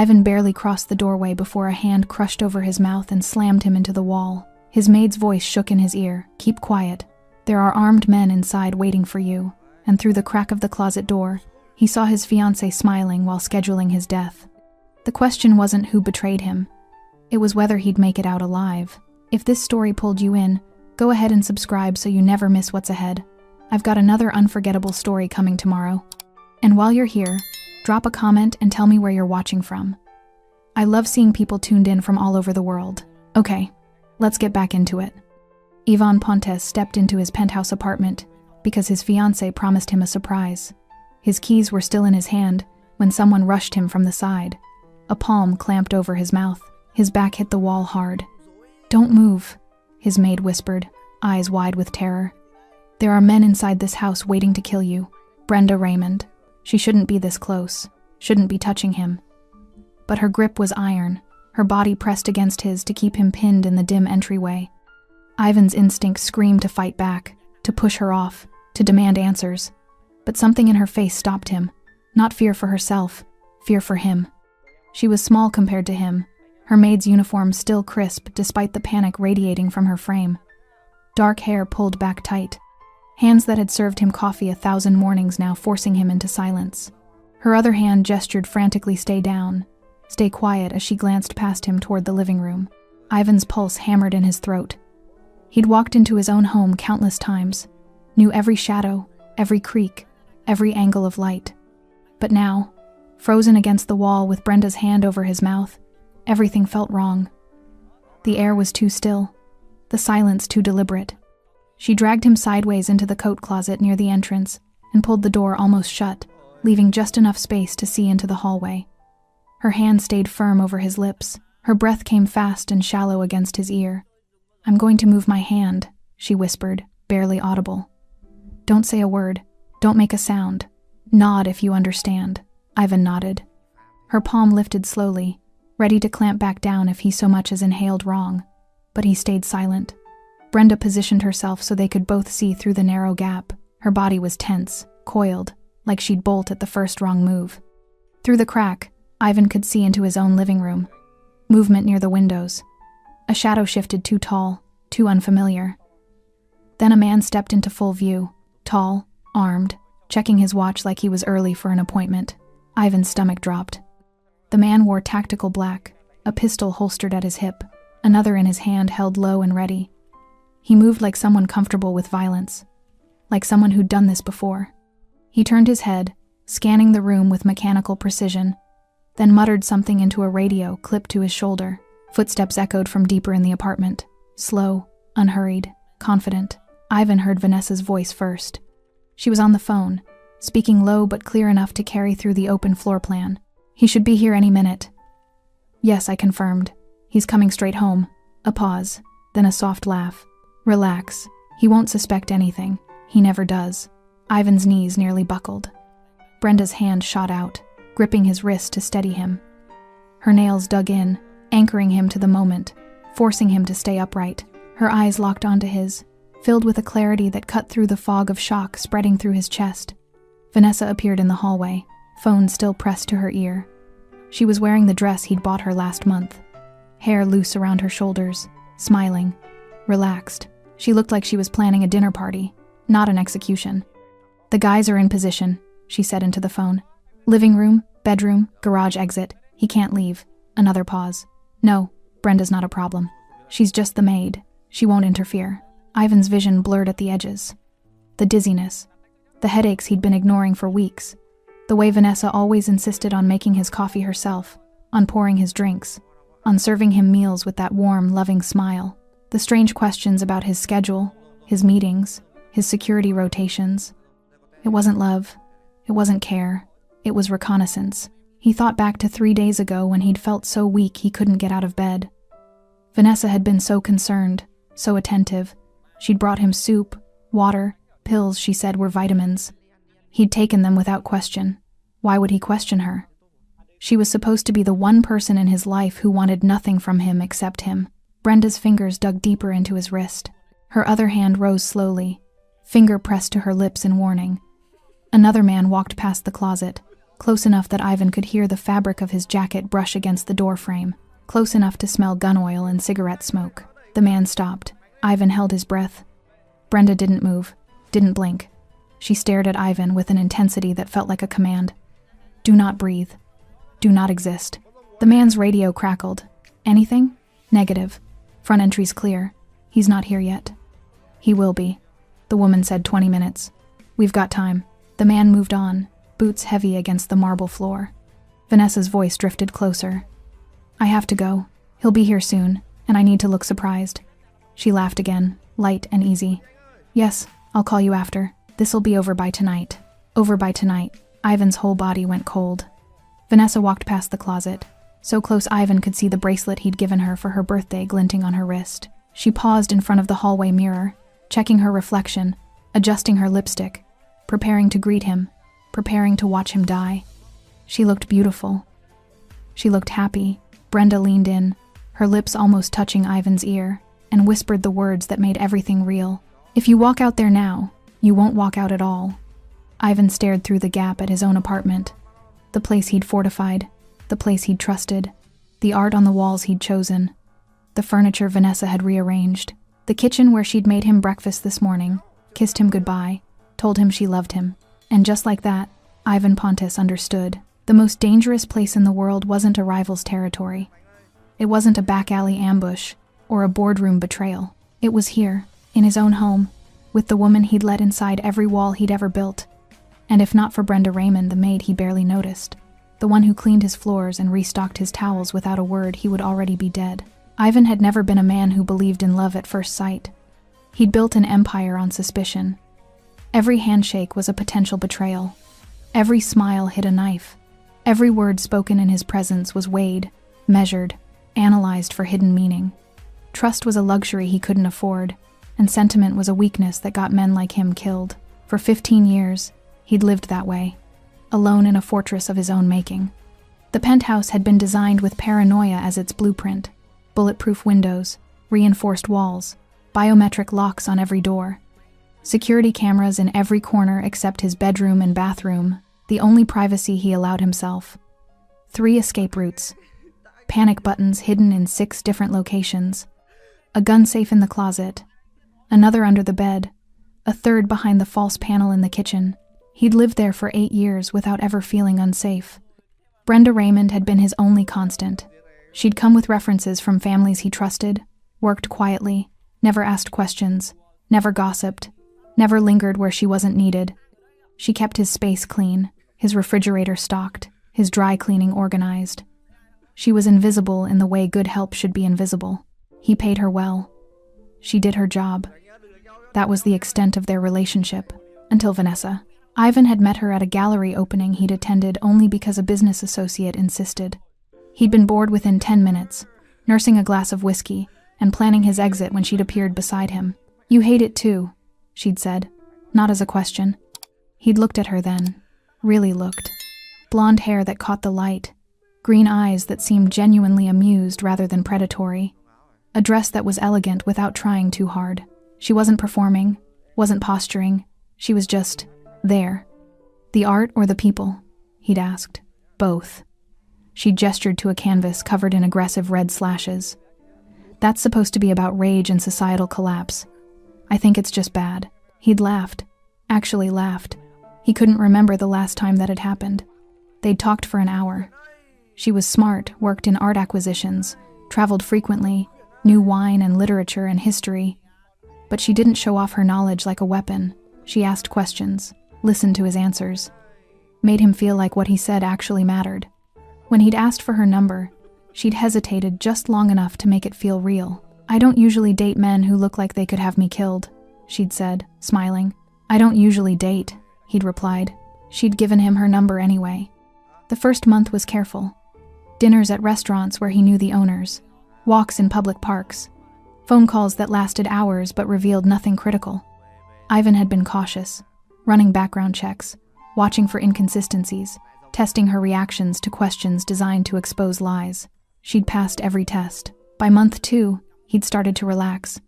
Ivan barely crossed the doorway before a hand crushed over his mouth and slammed him into the wall. His maid's voice shook in his ear. "Keep quiet. There are armed men inside waiting for you." And through the crack of the closet door, he saw his fiancée smiling while scheduling his death. The question wasn't who betrayed him. It was whether he'd make it out alive. If this story pulled you in, go ahead and subscribe so you never miss what's ahead. I've got another unforgettable story coming tomorrow. And while you're here, drop a comment and tell me where you're watching from. I love seeing people tuned in from all over the world. Okay, let's get back into it. Ivan Pontes stepped into his penthouse apartment because his fiancée promised him a surprise. His keys were still in his hand when someone rushed him from the side. A palm clamped over his mouth. His back hit the wall hard. "Don't move," his maid whispered, eyes wide with terror. "There are men inside this house waiting to kill you. Brenda Raymond. She shouldn't be this close, shouldn't be touching him." But her grip was iron, her body pressed against his to keep him pinned in the dim entryway. Ivan's instinct screamed to fight back, to push her off, to demand answers. But something in her face stopped him. Not fear for herself, fear for him. She was small compared to him, her maid's uniform still crisp despite the panic radiating from her frame. Dark hair pulled back tight. Hands that had served him coffee 1,000 mornings now forcing him into silence. Her other hand gestured frantically, "Stay down, stay quiet," as she glanced past him toward the living room. Ivan's pulse hammered in his throat. He'd walked into his own home countless times, knew every shadow, every creak, every angle of light. But now, frozen against the wall with Brenda's hand over his mouth, everything felt wrong. The air was too still, the silence too deliberate. She dragged him sideways into the coat closet near the entrance and pulled the door almost shut, leaving just enough space to see into the hallway. Her hand stayed firm over his lips. Her breath came fast and shallow against his ear. "I'm going to move my hand," she whispered, barely audible. "Don't say a word. Don't make a sound. Nod if you understand." Ivan nodded. Her palm lifted slowly, ready to clamp back down if he so much as inhaled wrong. But he stayed silent. Brenda positioned herself so they could both see through the narrow gap. Her body was tense, coiled, like she'd bolt at the first wrong move. Through the crack, Ivan could see into his own living room. Movement near the windows. A shadow shifted too tall, too unfamiliar. Then a man stepped into full view, tall, armed, checking his watch like he was early for an appointment. Ivan's stomach dropped. The man wore tactical black, a pistol holstered at his hip, another in his hand held low and ready. He moved like someone comfortable with violence, like someone who'd done this before. He turned his head, scanning the room with mechanical precision, then muttered something into a radio clipped to his shoulder. Footsteps echoed from deeper in the apartment, slow, unhurried, confident. Ivan heard Vanessa's voice first. She was on the phone, speaking low but clear enough to carry through the open floor plan. "He should be here any minute." "Yes," I confirmed. "He's coming straight home." A pause, then a soft laugh. "Relax. He won't suspect anything. He never does." Ivan's knees nearly buckled. Brenda's hand shot out, gripping his wrist to steady him. Her nails dug in, anchoring him to the moment, forcing him to stay upright. Her eyes locked onto his, filled with a clarity that cut through the fog of shock spreading through his chest. Vanessa appeared in the hallway, phone still pressed to her ear. She was wearing the dress he'd bought her last month, hair loose around her shoulders, smiling, relaxed. She looked like she was planning a dinner party, not an execution. "The guys are in position," she said into the phone. "Living room, bedroom, garage exit. He can't leave." Another pause. "No, Brenda's not a problem. She's just the maid. She won't interfere." Ivan's vision blurred at the edges. The dizziness, the headaches he'd been ignoring for weeks, the way Vanessa always insisted on making his coffee herself, on pouring his drinks, on serving him meals with that warm, loving smile. The strange questions about his schedule, his meetings, his security rotations. It wasn't love. It wasn't care. It was reconnaissance. He thought back to 3 days ago when he'd felt so weak he couldn't get out of bed. Vanessa had been so concerned, so attentive. She'd brought him soup, water, pills she said were vitamins. He'd taken them without question. Why would he question her? She was supposed to be the one person in his life who wanted nothing from him except him. Brenda's fingers dug deeper into his wrist. Her other hand rose slowly, finger pressed to her lips in warning. Another man walked past the closet, close enough that Ivan could hear the fabric of his jacket brush against the door frame, close enough to smell gun oil and cigarette smoke. The man stopped. Ivan held his breath. Brenda didn't move, didn't blink. She stared at Ivan with an intensity that felt like a command. Do not breathe. Do not exist. The man's radio crackled. Anything? Negative. Front entry's clear. He's not here yet. He will be. The woman said 20 minutes. We've got time. The man moved on, boots heavy against the marble floor. Vanessa's voice drifted closer. I have to go. He'll be here soon, and I need to look surprised. She laughed again, light and easy. Yes, I'll call you after. This'll be over by tonight. Over by tonight. Ivan's whole body went cold. Vanessa walked past the closet. So close Ivan could see the bracelet he'd given her for her birthday glinting on her wrist. She paused in front of the hallway mirror, checking her reflection, adjusting her lipstick, preparing to greet him, preparing to watch him die. She looked beautiful. She looked happy. Brenda leaned in, her lips almost touching Ivan's ear, and whispered the words that made everything real. If you walk out there now, you won't walk out at all. Ivan stared through the gap at his own apartment, the place he'd fortified, the place he'd trusted, the art on the walls he'd chosen, the furniture Vanessa had rearranged, the kitchen where she'd made him breakfast this morning, kissed him goodbye, told him she loved him. And just like that, Ivan Pontus understood. The most dangerous place in the world wasn't a rival's territory. It wasn't a back alley ambush or a boardroom betrayal. It was here, in his own home, with the woman he'd let inside every wall he'd ever built. And if not for Brenda Raymond, the maid he barely noticed, the one who cleaned his floors and restocked his towels without a word, he would already be dead. Ivan had never been a man who believed in love at first sight. He'd built an empire on suspicion. Every handshake was a potential betrayal. Every smile hid a knife. Every word spoken in his presence was weighed, measured, analyzed for hidden meaning. Trust was a luxury he couldn't afford, and sentiment was a weakness that got men like him killed. For 15 years, he'd lived that way, alone in a fortress of his own making. The penthouse had been designed with paranoia as its blueprint. Bulletproof windows, reinforced walls, biometric locks on every door, security cameras in every corner except his bedroom and bathroom, the only privacy he allowed himself. 3 escape routes, panic buttons hidden in 6 different locations, a gun safe in the closet, another under the bed, a third behind the false panel in the kitchen. He'd lived there for 8 years without ever feeling unsafe. Brenda Raymond had been his only constant. She'd come with references from families he trusted, worked quietly, never asked questions, never gossiped, never lingered where she wasn't needed. She kept his space clean, his refrigerator stocked, his dry cleaning organized. She was invisible in the way good help should be invisible. He paid her well. She did her job. That was the extent of their relationship, until Vanessa. Ivan had met her at a gallery opening he'd attended only because a business associate insisted. He'd been bored within 10 minutes, nursing a glass of whiskey, and planning his exit when she'd appeared beside him. You hate it too, she'd said, not as a question. He'd looked at her then, really looked. Blonde hair that caught the light, green eyes that seemed genuinely amused rather than predatory, a dress that was elegant without trying too hard. She wasn't performing, wasn't posturing, she was just there. The art or the people? He'd asked. Both. She gestured to a canvas covered in aggressive red slashes. That's supposed to be about rage and societal collapse. I think it's just bad. He'd laughed. Actually laughed. He couldn't remember the last time that had happened. They'd talked for an hour. She was smart, worked in art acquisitions, traveled frequently, knew wine and literature and history. But she didn't show off her knowledge like a weapon. She asked questions, listened to his answers, made him feel like what he said actually mattered. When he'd asked for her number, she'd hesitated just long enough to make it feel real. I don't usually date men who look like they could have me killed, she'd said, smiling. I don't usually date, he'd replied. She'd given him her number anyway. The first month was careful. Dinners at restaurants where he knew the owners, walks in public parks, phone calls that lasted hours but revealed nothing critical. Ivan had been cautious, running background checks, watching for inconsistencies, testing her reactions to questions designed to expose lies. She'd passed every test. By month 2, he'd started to relax.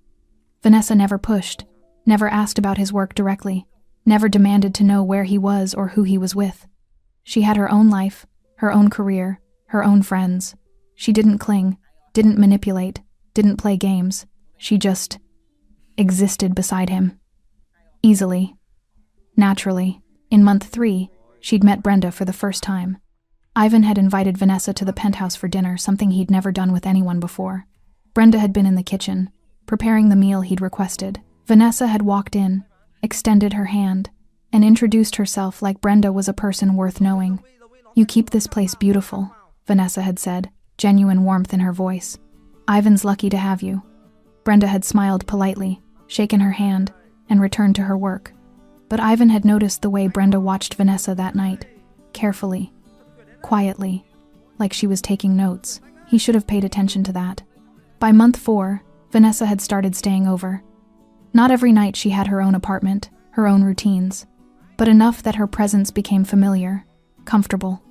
Vanessa never pushed, never asked about his work directly, never demanded to know where he was or who he was with. She had her own life, her own career, her own friends. She didn't cling, didn't manipulate, didn't play games. She just existed beside him. Easily. Naturally. In month 3, she'd met Brenda for the first time. Ivan had invited Vanessa to the penthouse for dinner, something he'd never done with anyone before. Brenda had been in the kitchen, preparing the meal he'd requested. Vanessa had walked in, extended her hand, and introduced herself like Brenda was a person worth knowing. "You keep this place beautiful," Vanessa had said, genuine warmth in her voice. "Ivan's lucky to have you." Brenda had smiled politely, shaken her hand, and returned to her work. But Ivan had noticed the way Brenda watched Vanessa that night, carefully, quietly, like she was taking notes. He should have paid attention to that. By month 4, Vanessa had started staying over. Not every night she had her own apartment, her own routines, but enough that her presence became familiar, comfortable.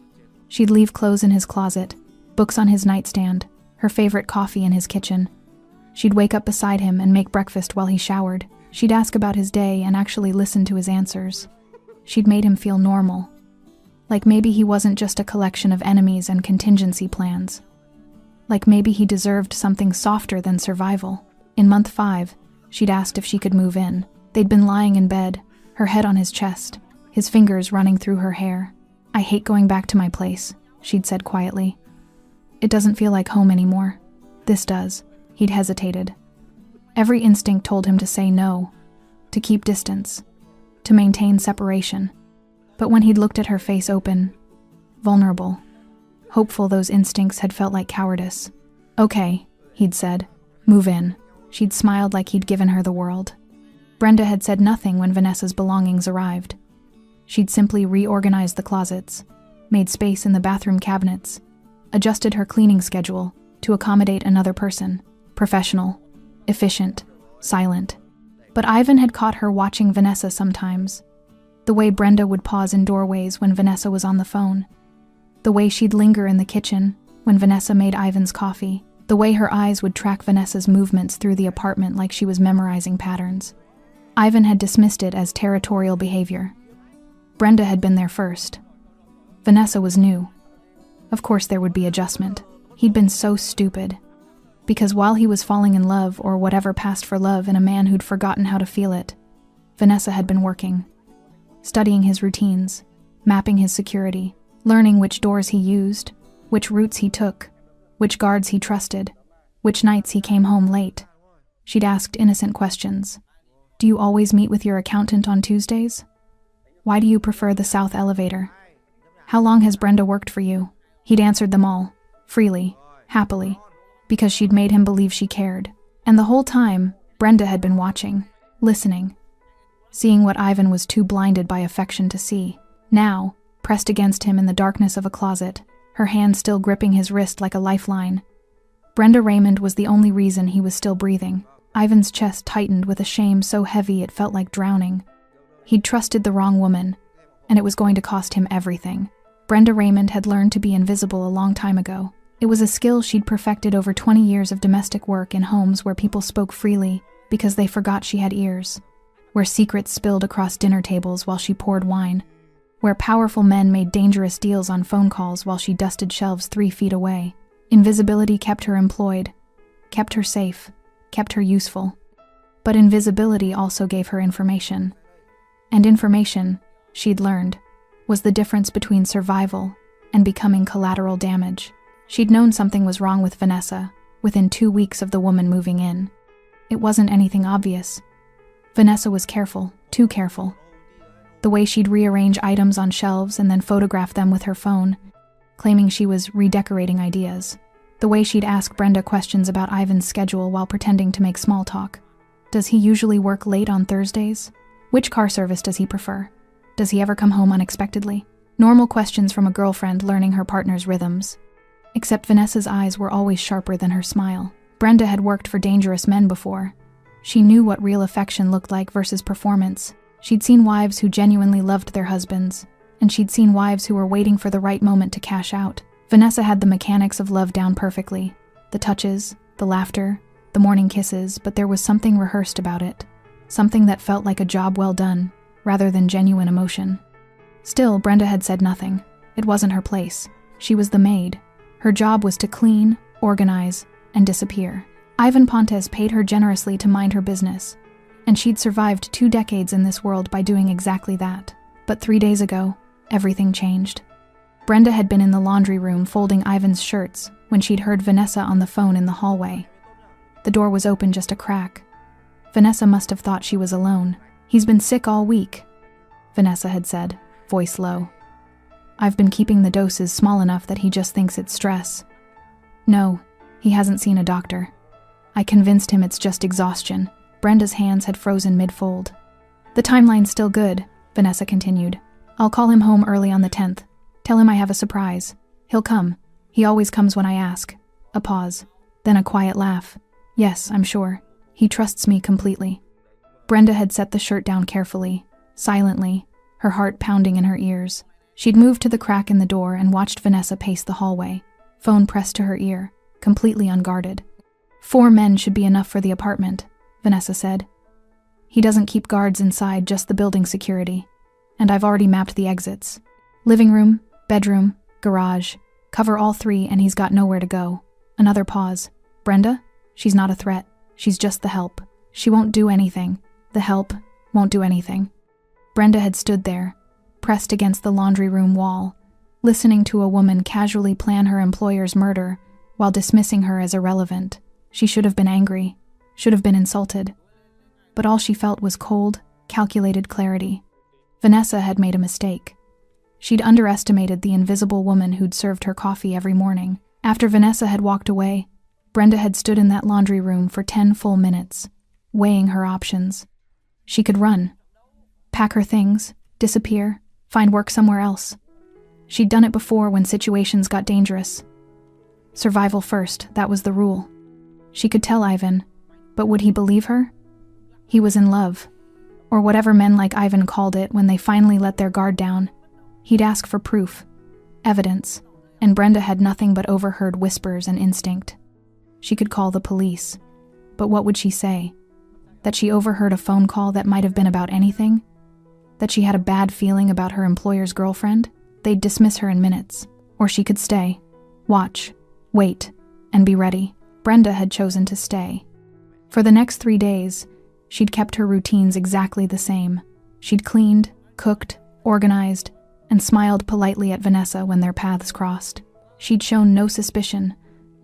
She'd leave clothes in his closet, books on his nightstand, her favorite coffee in his kitchen. She'd wake up beside him and make breakfast while he showered. She'd ask about his day and actually listen to his answers. She'd made him feel normal. Like maybe he wasn't just a collection of enemies and contingency plans. Like maybe he deserved something softer than survival. In month 5, she'd asked if she could move in. They'd been lying in bed, her head on his chest, his fingers running through her hair. "I hate going back to my place," she'd said quietly. "It doesn't feel like home anymore." "This does." He'd hesitated. Every instinct told him to say no, to keep distance, to maintain separation. But when he'd looked at her face open, vulnerable, hopeful, those instincts had felt like cowardice. "Okay," he'd said. "Move in." She'd smiled like he'd given her the world. Brenda had said nothing when Vanessa's belongings arrived. She'd simply reorganized the closets, made space in the bathroom cabinets, adjusted her cleaning schedule to accommodate another person. Professional, efficient, silent. But Ivan had caught her watching Vanessa sometimes. The way Brenda would pause in doorways when Vanessa was on the phone. The way she'd linger in the kitchen when Vanessa made Ivan's coffee. The way her eyes would track Vanessa's movements through the apartment like she was memorizing patterns. Ivan had dismissed it as territorial behavior. Brenda had been there first. Vanessa was new. Of course there would be adjustment. He'd been so stupid. Because while he was falling in love, or whatever passed for love, in a man who'd forgotten how to feel it, Vanessa had been working. Studying his routines, mapping his security, learning which doors he used, which routes he took, which guards he trusted, which nights he came home late. She'd asked innocent questions. "Do you always meet with your accountant on Tuesdays? Why do you prefer the south elevator? How long has Brenda worked for you?" He'd answered them all, freely, happily, because she'd made him believe she cared. And the whole time, Brenda had been watching, listening, seeing what Ivan was too blinded by affection to see. Now, pressed against him in the darkness of a closet, her hand still gripping his wrist like a lifeline, Brenda Raymond was the only reason he was still breathing. Ivan's chest tightened with a shame so heavy it felt like drowning. He'd trusted the wrong woman, and it was going to cost him everything. Brenda Raymond had learned to be invisible a long time ago. It was a skill she'd perfected over 20 years of domestic work in homes where people spoke freely because they forgot she had ears, where secrets spilled across dinner tables while she poured wine, where powerful men made dangerous deals on phone calls while she dusted shelves 3 feet away. Invisibility kept her employed, kept her safe, kept her useful. But invisibility also gave her information. And information, she'd learned, was the difference between survival and becoming collateral damage. She'd known something was wrong with Vanessa within 2 weeks of the woman moving in. It wasn't anything obvious. Vanessa was careful, too careful. The way she'd rearrange items on shelves and then photograph them with her phone, claiming she was redecorating ideas. The way she'd ask Brenda questions about Ivan's schedule while pretending to make small talk. Does he usually work late on Thursdays? Which car service does he prefer? Does he ever come home unexpectedly? Normal questions from a girlfriend learning her partner's rhythms. Except Vanessa's eyes were always sharper than her smile. Brenda had worked for dangerous men before. She knew what real affection looked like versus performance. She'd seen wives who genuinely loved their husbands, and she'd seen wives who were waiting for the right moment to cash out. Vanessa had the mechanics of love down perfectly. The touches, the laughter, the morning kisses, but there was something rehearsed about it. Something that felt like a job well done, rather than genuine emotion. Still, Brenda had said nothing. It wasn't her place. She was the maid. Her job was to clean, organize, and disappear. Ivan Pontes paid her generously to mind her business, and she'd survived 2 decades in this world by doing exactly that. But 3 days ago, everything changed. Brenda had been in the laundry room folding Ivan's shirts when she'd heard Vanessa on the phone in the hallway. The door was open just a crack. Vanessa must have thought she was alone. "He's been sick all week," Vanessa had said, voice low. "I've been keeping the doses small enough that he just thinks it's stress. No, he hasn't seen a doctor. I convinced him it's just exhaustion." Brenda's hands had frozen mid-fold. "The timeline's still good," Vanessa continued. "I'll call him home early on the 10th. Tell him I have a surprise. He'll come. He always comes when I ask." A pause, then a quiet laugh. "Yes, I'm sure. He trusts me completely." Brenda had set the shirt down carefully, silently, her heart pounding in her ears. She'd moved to the crack in the door and watched Vanessa pace the hallway, phone pressed to her ear, completely unguarded. "4 men should be enough for the apartment," Vanessa said. "He doesn't keep guards inside, just the building security. And I've already mapped the exits. Living room, bedroom, garage. Cover all 3 and he's got nowhere to go." Another pause. "Brenda? She's not a threat. She's just the help. She won't do anything. The help won't do anything." Brenda had stood there, pressed against the laundry room wall, listening to a woman casually plan her employer's murder while dismissing her as irrelevant. She should have been angry, should have been insulted. But all she felt was cold, calculated clarity. Vanessa had made a mistake. She'd underestimated the invisible woman who'd served her coffee every morning. After Vanessa had walked away, Brenda had stood in that laundry room for 10 full minutes, weighing her options. She could run, pack her things, disappear, find work somewhere else. She'd done it before when situations got dangerous. Survival first, that was the rule. She could tell Ivan, but would he believe her? He was in love, or whatever men like Ivan called it when they finally let their guard down. He'd ask for proof, evidence, and Brenda had nothing but overheard whispers and instinct. She could call the police, but what would she say? That she overheard a phone call that might have been about anything? That she had a bad feeling about her employer's girlfriend? They'd dismiss her in minutes. Or she could stay, watch, wait, and be ready. Brenda had chosen to stay. For the next 3 days, she'd kept her routines exactly the same. She'd cleaned, cooked, organized, and smiled politely at Vanessa when their paths crossed. She'd shown no suspicion,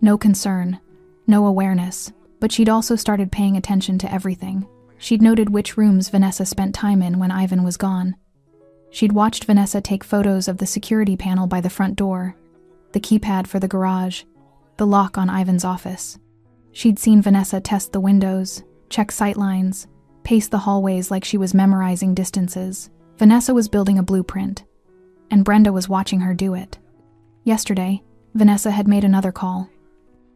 no concern, no awareness, but she'd also started paying attention to everything. She'd noted which rooms Vanessa spent time in when Ivan was gone. She'd watched Vanessa take photos of the security panel by the front door, the keypad for the garage, the lock on Ivan's office. She'd seen Vanessa test the windows, check sightlines, pace the hallways like she was memorizing distances. Vanessa was building a blueprint, and Brenda was watching her do it. Yesterday, Vanessa had made another call.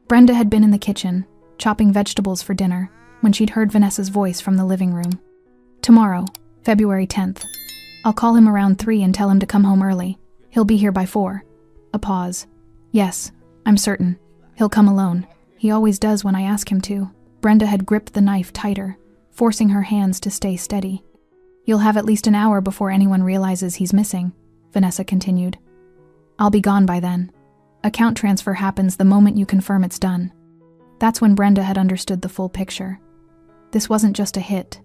Brenda had been in the kitchen, chopping vegetables for dinner, when she'd heard Vanessa's voice from the living room. "Tomorrow, February 10th. I'll call him around 3 and tell him to come home early. He'll be here by 4. A pause. "Yes, I'm certain. He'll come alone. He always does when I ask him to." Brenda had gripped the knife tighter, forcing her hands to stay steady. "You'll have at least an hour before anyone realizes he's missing," Vanessa continued. "I'll be gone by then. Account transfer happens the moment you confirm it's done." That's when Brenda had understood the full picture. This wasn't just a hit.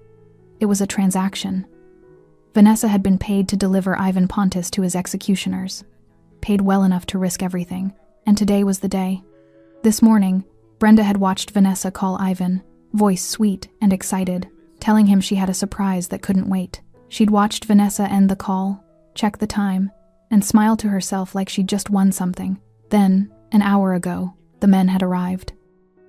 It was a transaction. Vanessa had been paid to deliver Ivan Pontes to his executioners, paid well enough to risk everything, and today was the day. This morning, Brenda had watched Vanessa call Ivan, voice sweet and excited, telling him she had a surprise that couldn't wait. She'd watched Vanessa end the call, check the time, and smile to herself like she'd just won something. Then, an hour ago, the men had arrived.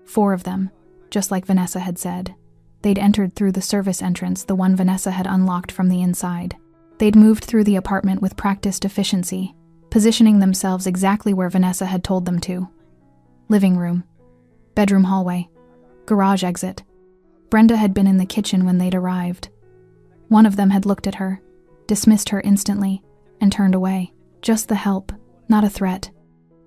4 of them, just like Vanessa had said. They'd entered through the service entrance, the one Vanessa had unlocked from the inside. They'd moved through the apartment with practiced efficiency, positioning themselves exactly where Vanessa had told them to. Living room, bedroom hallway, garage exit. Brenda had been in the kitchen when they'd arrived. One of them had looked at her, dismissed her instantly, and turned away. Just the help, not a threat.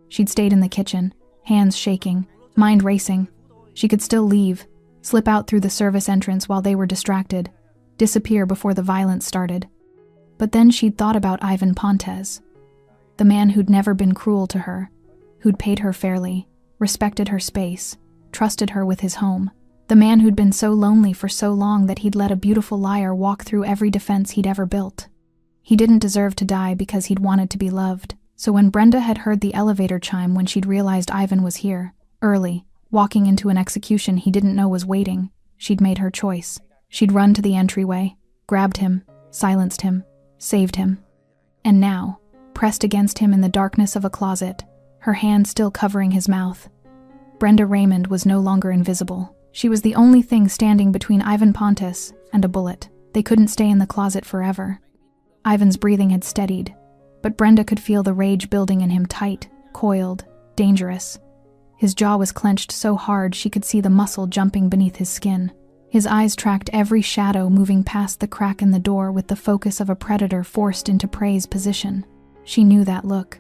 She'd stayed in the kitchen, hands shaking, mind racing. She could still leave, slip out through the service entrance while they were distracted, disappear before the violence started. But then she'd thought about Ivan Pontes. The The man who'd never been cruel to her, who'd paid her fairly, respected her space, trusted her with his home. The man who'd been so lonely for so long that he'd let a beautiful liar walk through every defense he'd ever built. He didn't deserve to die because he'd wanted to be loved. So when Brenda had heard the elevator chime when she'd realized Ivan was here, early, walking into an execution he didn't know was waiting, she'd made her choice. She'd run to the entryway, grabbed him, silenced him, saved him. And now, pressed against him in the darkness of a closet, her hand still covering his mouth, Brenda Raymond was no longer invisible. She was the only thing standing between Ivan Pontus and a bullet. They couldn't stay in the closet forever. Ivan's breathing had steadied, but Brenda could feel the rage building in him, tight, coiled, dangerous. His jaw was clenched so hard she could see the muscle jumping beneath his skin. His eyes tracked every shadow moving past the crack in the door with the focus of a predator forced into prey's position. She knew that look.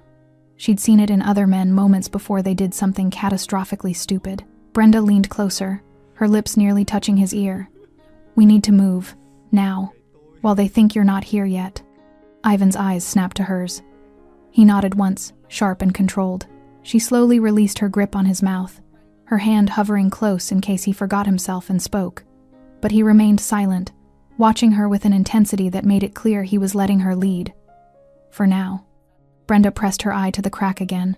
She'd seen it in other men moments before they did something catastrophically stupid. Brenda leaned closer, her lips nearly touching his ear. "We need to move, now, while they think you're not here yet." Ivan's eyes snapped to hers. He nodded once, sharp and controlled. She slowly released her grip on his mouth, her hand hovering close in case he forgot himself and spoke. But he remained silent, watching her with an intensity that made it clear he was letting her lead. For now. Brenda pressed her eye to the crack again.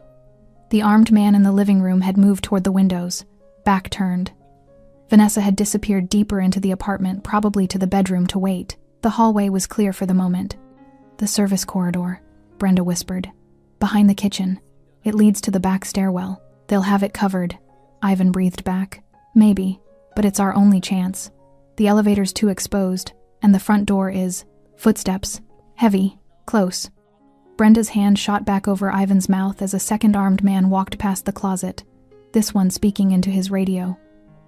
The armed man in the living room had moved toward the windows, back turned. Vanessa had disappeared deeper into the apartment, probably to the bedroom to wait. The hallway was clear for the moment. "The service corridor," Brenda whispered. "Behind the kitchen. It leads to the back stairwell. They'll have it covered." Ivan breathed back. "Maybe, but it's our only chance. The elevator's too exposed, and the front door is..." Footsteps. Heavy. Close. Brenda's hand shot back over Ivan's mouth as a second armed man walked past the closet, this one speaking into his radio.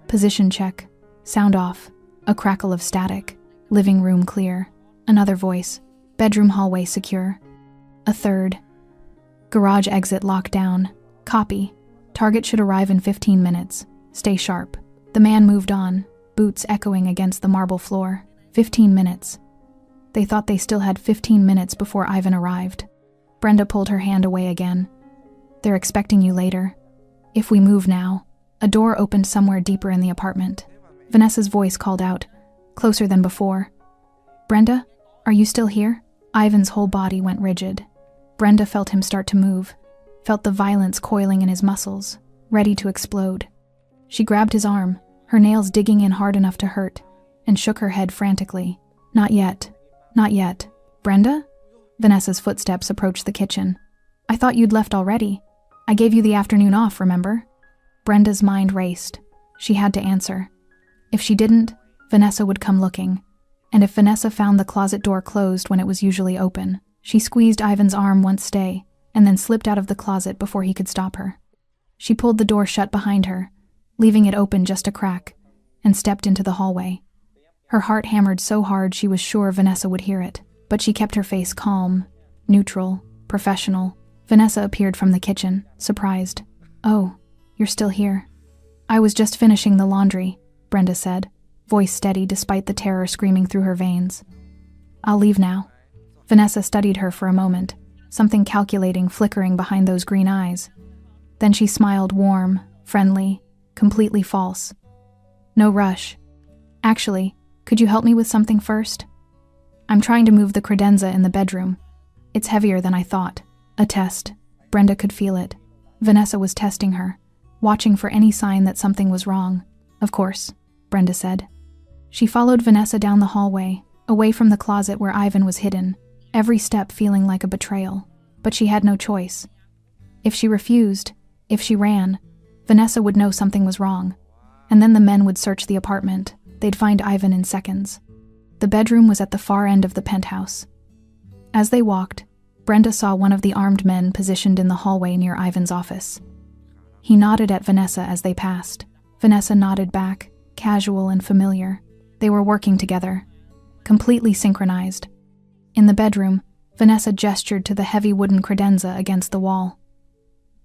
Position check. Sound off. A crackle of static. Living room clear. Another voice. Bedroom hallway secure. A third. Garage exit locked down. Copy. Target should arrive in 15 minutes. Stay sharp. The man moved on, boots echoing against the marble floor. 15 minutes. They thought they still had 15 minutes before Ivan arrived. Brenda pulled her hand away again. "They're expecting you later. If we move now." A door opened somewhere deeper in the apartment. Vanessa's voice called out, closer than before. "Brenda, are you still here?" Ivan's whole body went rigid. Brenda felt him start to move, felt the violence coiling in his muscles, ready to explode. She grabbed his arm, her nails digging in hard enough to hurt, and shook her head frantically. "Not yet. Not yet. Brenda?" Vanessa's footsteps approached the kitchen. "I thought you'd left already. I gave you the afternoon off, remember?" Brenda's mind raced. She had to answer. If she didn't, Vanessa would come looking. And if Vanessa found the closet door closed when it was usually open, she squeezed Ivan's arm once stay, and then slipped out of the closet before he could stop her. She pulled the door shut behind her, leaving it open just a crack, and stepped into the hallway. Her heart hammered so hard she was sure Vanessa would hear it, but she kept her face calm, neutral, professional. Vanessa appeared from the kitchen, surprised. "Oh, you're still here." "I was just finishing the laundry," Brenda said, voice steady despite the terror screaming through her veins. "I'll leave now." Vanessa studied her for a moment, something calculating flickering behind those green eyes. Then she smiled, warm, friendly, completely false. "No rush. Actually, could you help me with something first? I'm trying to move the credenza in the bedroom. It's heavier than I thought." A test. Brenda could feel it. Vanessa was testing her, watching for any sign that something was wrong. "Of course," Brenda said. She followed Vanessa down the hallway, away from the closet where Ivan was hidden, every step feeling like a betrayal. But she had no choice. If she refused, if she ran, Vanessa would know something was wrong. And then the men would search the apartment. They'd find Ivan in seconds. The bedroom was at the far end of the penthouse. As they walked, Brenda saw one of the armed men positioned in the hallway near Ivan's office. He nodded at Vanessa as they passed. Vanessa nodded back, casual and familiar. They were working together, completely synchronized. In the bedroom, Vanessa gestured to the heavy wooden credenza against the wall.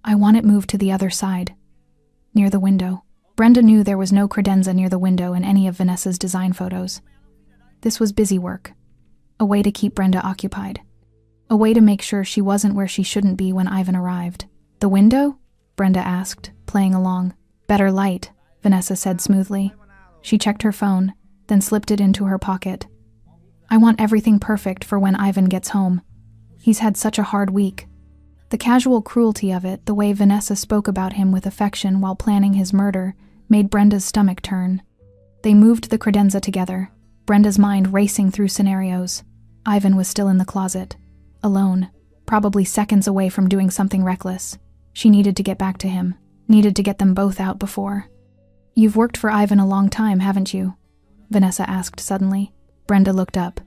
"I want it moved to the other side, near the window." Brenda knew there was no credenza near the window in any of Vanessa's design photos. This was busy work, a way to keep Brenda occupied. a way to make sure she wasn't where she shouldn't be when Ivan arrived. "The window?" Brenda asked, playing along. "Better light," Vanessa said smoothly. She checked her phone, then slipped it into her pocket. "I want everything perfect for when Ivan gets home. He's had such a hard week." The casual cruelty of it, the way Vanessa spoke about him with affection while planning his murder, made Brenda's stomach turn. They moved the credenza together, Brenda's mind racing through scenarios. Ivan was still in the closet, alone, probably seconds away from doing something reckless. She needed to get back to him, needed to get them both out before. "You've worked for Ivan a long time, haven't you?" Vanessa asked suddenly. Brenda looked up.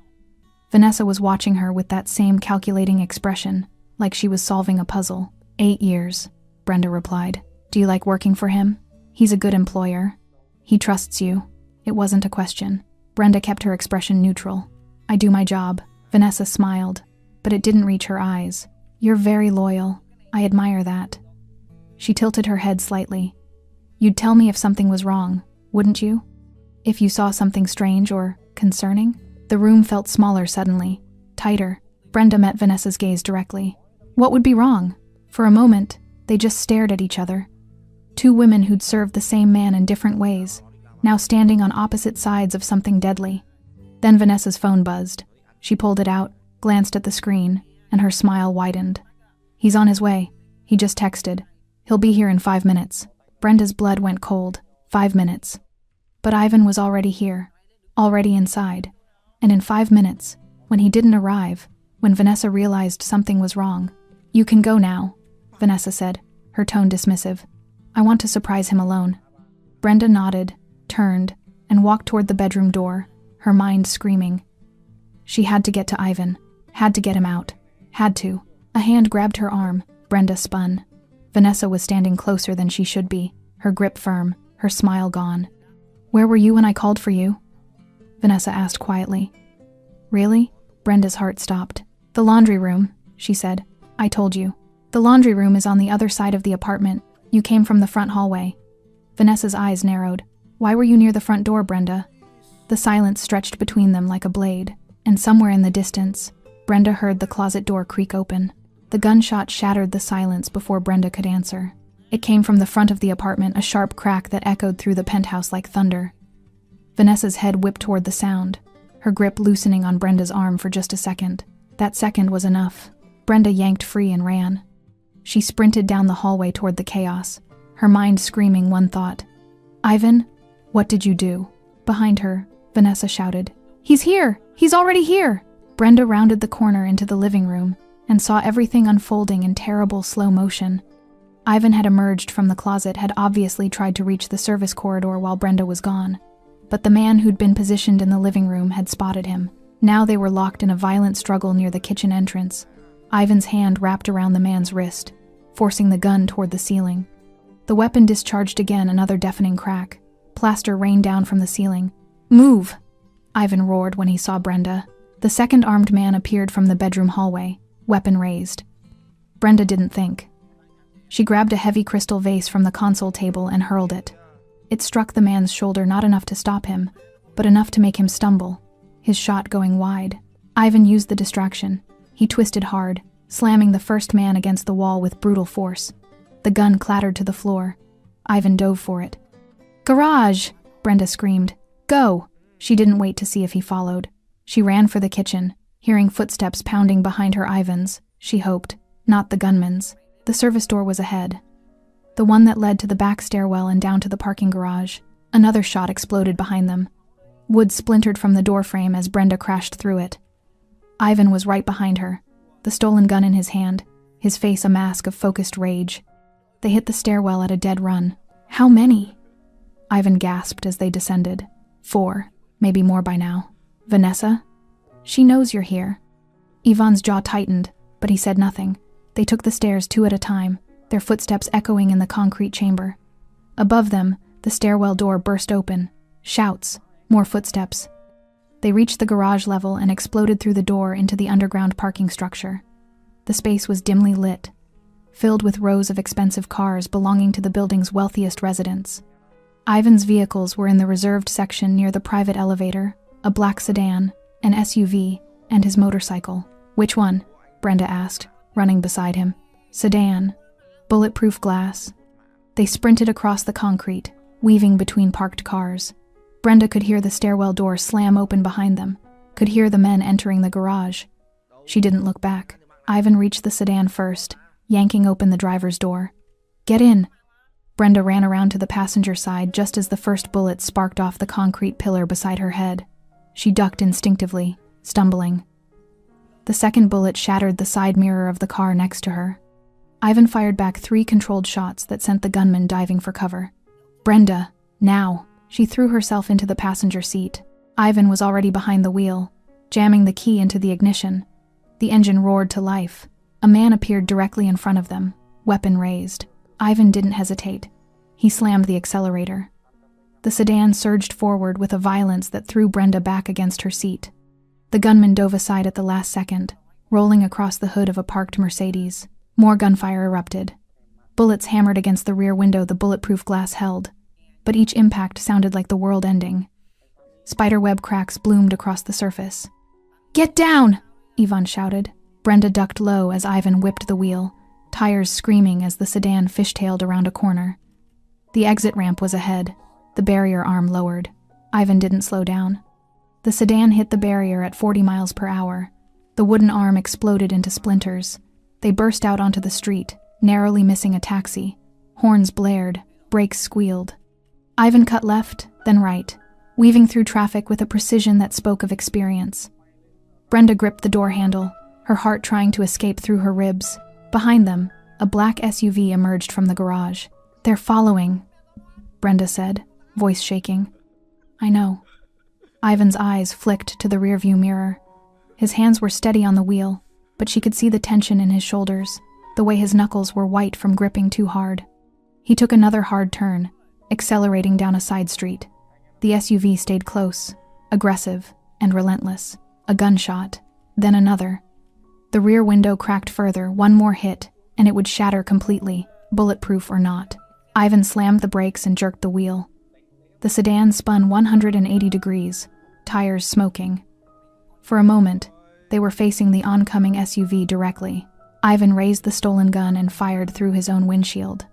Vanessa was watching her with that same calculating expression, like she was solving a puzzle. 8 years, Brenda replied. "Do you like working for him? He's a good employer. He trusts you." It wasn't a question. Brenda kept her expression neutral. "I do my job." Vanessa smiled, but it didn't reach her eyes. "You're very loyal. I admire that." She tilted her head slightly. "You'd tell me if something was wrong, wouldn't you? If you saw something strange or concerning?" The room felt smaller suddenly, tighter. Brenda met Vanessa's gaze directly. What would be wrong? For a moment, they just stared at each other. Two women who'd served the same man in different ways, now standing on opposite sides of something deadly. Then Vanessa's phone buzzed. She pulled it out, glanced at the screen, and her smile widened. "He's on his way. He just texted. He'll be here in 5 minutes." Brenda's blood went cold. 5 minutes. But Ivan was already here, already inside. And in 5 minutes, when he didn't arrive, when Vanessa realized something was wrong. "You can go now," Vanessa said, her tone dismissive. "I want to surprise him alone." Brenda nodded, turned, and walked toward the bedroom door, her mind screaming. She had to get to Ivan, had to get him out, had to. A hand grabbed her arm. Brenda spun. Vanessa was standing closer than she should be, her grip firm, her smile gone. "Where were you when I called for you?" Vanessa asked quietly. "Really?" Brenda's heart stopped. "The laundry room," she said. "I told you. The laundry room is on the other side of the apartment. You came from the front hallway." Vanessa's eyes narrowed. "Why were you near the front door, Brenda?" The silence stretched between them like a blade, and somewhere in the distance, Brenda heard the closet door creak open. The gunshot shattered the silence before Brenda could answer. It came from the front of the apartment, a sharp crack that echoed through the penthouse like thunder. Vanessa's head whipped toward the sound, her grip loosening on Brenda's arm for just a second. That second was enough. Brenda yanked free and ran. She sprinted down the hallway toward the chaos, her mind screaming one thought. "Ivan, what did you do?" Behind her, Vanessa shouted. "He's here! He's already here!" Brenda rounded the corner into the living room and saw everything unfolding in terrible slow motion. Ivan had emerged from the closet, had obviously tried to reach the service corridor while Brenda was gone. But the man who'd been positioned in the living room had spotted him. Now they were locked in a violent struggle near the kitchen entrance. Ivan's hand wrapped around the man's wrist, forcing the gun toward the ceiling. The weapon discharged again, another deafening crack. Plaster rained down from the ceiling. "Move!" Ivan roared when he saw Brenda. The second armed man appeared from the bedroom hallway, weapon raised. Brenda didn't think. She grabbed a heavy crystal vase from the console table and hurled it. It struck the man's shoulder, not enough to stop him, but enough to make him stumble, his shot going wide. Ivan used the distraction. He twisted hard, slamming the first man against the wall with brutal force. The gun clattered to the floor. Ivan dove for it. "Garage!" Brenda screamed. "Go!" She didn't wait to see if he followed. She ran for the kitchen, hearing footsteps pounding behind her. Ivan's, she hoped, not the gunman's. The service door was ahead, the one that led to the back stairwell and down to the parking garage. Another shot exploded behind them. Wood splintered from the doorframe as Brenda crashed through it. Ivan was right behind her, the stolen gun in his hand, his face a mask of focused rage. They hit the stairwell at a dead run. "How many?" Ivan gasped as they descended. 4, maybe more by now. "Vanessa? She knows you're here." Ivan's jaw tightened, but he said nothing. They took the stairs 2 at a time, their footsteps echoing in the concrete chamber. Above them, the stairwell door burst open. Shouts, more footsteps. They reached the garage level and exploded through the door into the underground parking structure. The space was dimly lit, filled with rows of expensive cars belonging to the building's wealthiest residents. Ivan's vehicles were in the reserved section near the private elevator, a black sedan, an SUV, and his motorcycle. "Which one?" Brenda asked, running beside him. Sedan. Bulletproof glass. They sprinted across the concrete, weaving between parked cars. Brenda could hear the stairwell door slam open behind them, could hear the men entering the garage. She didn't look back. Ivan reached the sedan first, yanking open the driver's door. Get in! Brenda ran around to the passenger side just as the first bullet sparked off the concrete pillar beside her head. She ducked instinctively, stumbling. The second bullet shattered the side mirror of the car next to her. Ivan fired back 3 controlled shots that sent the gunman diving for cover. Brenda, now! She threw herself into the passenger seat. Ivan was already behind the wheel, jamming the key into the ignition. The engine roared to life. A man appeared directly in front of them, weapon raised. Ivan didn't hesitate. He slammed the accelerator. The sedan surged forward with a violence that threw Brenda back against her seat. The gunman dove aside at the last second, rolling across the hood of a parked Mercedes. More gunfire erupted. Bullets hammered against the rear window the bulletproof glass held, but each impact sounded like the world ending. Spiderweb cracks bloomed across the surface. Get down! Ivan shouted. Brenda ducked low as Ivan whipped the wheel, tires screaming as the sedan fishtailed around a corner. The exit ramp was ahead, the barrier arm lowered. Ivan didn't slow down. The sedan hit the barrier at 40 miles per hour. The wooden arm exploded into splinters. They burst out onto the street, narrowly missing a taxi. Horns blared, brakes squealed. Ivan cut left, then right, weaving through traffic with a precision that spoke of experience. Brenda gripped the door handle, her heart trying to escape through her ribs. Behind them, a black SUV emerged from the garage. They're following, Brenda said, voice shaking. I know. Ivan's eyes flicked to the rearview mirror. His hands were steady on the wheel, but she could see the tension in his shoulders, the way his knuckles were white from gripping too hard. He took another hard turn, accelerating down a side street. The SUV stayed close, aggressive and relentless. A gunshot, then another. The rear window cracked further, one more hit, and it would shatter completely, bulletproof or not. Ivan slammed the brakes and jerked the wheel. The sedan spun 180 degrees, tires smoking. For a moment, they were facing the oncoming SUV directly. Ivan raised the stolen gun and fired through his own windshield.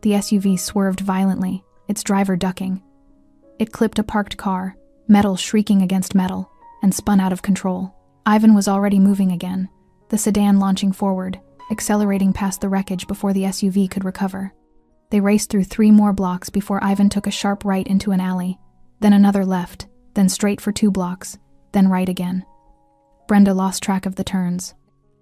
The SUV swerved violently, its driver ducking. It clipped a parked car, metal shrieking against metal, and spun out of control. Ivan was already moving again, the sedan launching forward, accelerating past the wreckage before the SUV could recover. They raced through 3 more blocks before Ivan took a sharp right into an alley, then another left, then straight for 2 blocks, then right again. Brenda lost track of the turns.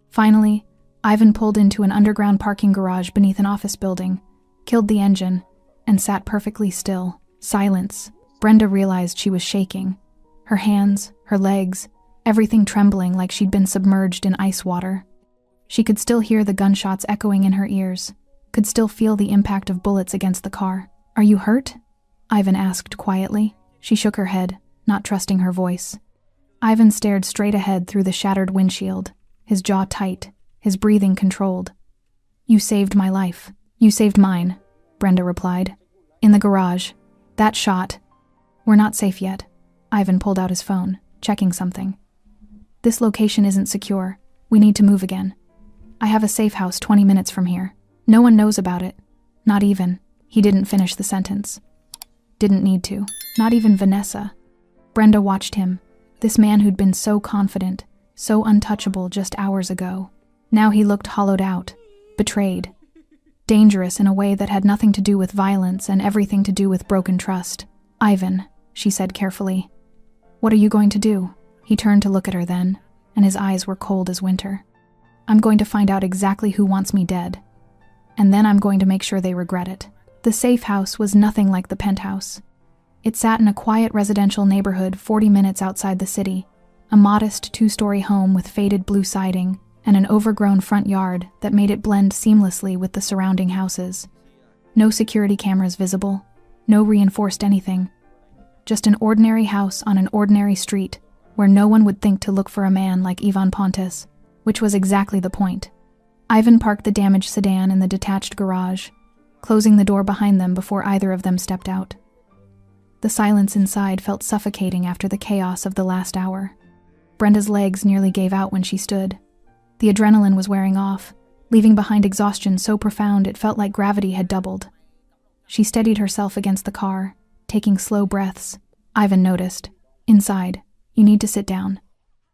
Finally, Ivan pulled into an underground parking garage beneath an office building, killed the engine, and sat perfectly still. Silence. Brenda realized she was shaking. Her hands, her legs, everything trembling like she'd been submerged in ice water. She could still hear the gunshots echoing in her ears, could still feel the impact of bullets against the car. Are you hurt? Ivan asked quietly. She shook her head, not trusting her voice. Ivan stared straight ahead through the shattered windshield, his jaw tight, his breathing controlled. You saved my life. You saved mine, Brenda replied. In the garage. That shot. We're not safe yet. Ivan pulled out his phone, checking something. This location isn't secure. We need to move again. I have a safe house 20 minutes from here. No one knows about it. Not even. He didn't finish the sentence. Didn't need to. Not even Vanessa. Brenda watched him, this man who'd been so confident, so untouchable just hours ago. Now he looked hollowed out, betrayed. Dangerous in a way that had nothing to do with violence and everything to do with broken trust. Ivan, she said carefully. What are you going to do? He turned to look at her then, and his eyes were cold as winter. I'm going to find out exactly who wants me dead. And then I'm going to make sure they regret it. The safe house was nothing like the penthouse. It sat in a quiet residential neighborhood 40 minutes outside the city, a modest 2-story home with faded blue siding and an overgrown front yard that made it blend seamlessly with the surrounding houses. No security cameras visible, no reinforced anything. Just an ordinary house on an ordinary street where no one would think to look for a man like Ivan Pontes, which was exactly the point. Ivan parked the damaged sedan in the detached garage, closing the door behind them before either of them stepped out. The silence inside felt suffocating after the chaos of the last hour. Brenda's legs nearly gave out when she stood. The adrenaline was wearing off, leaving behind exhaustion so profound it felt like gravity had doubled. She steadied herself against the car, taking slow breaths. Ivan noticed. "Inside. You need to sit down."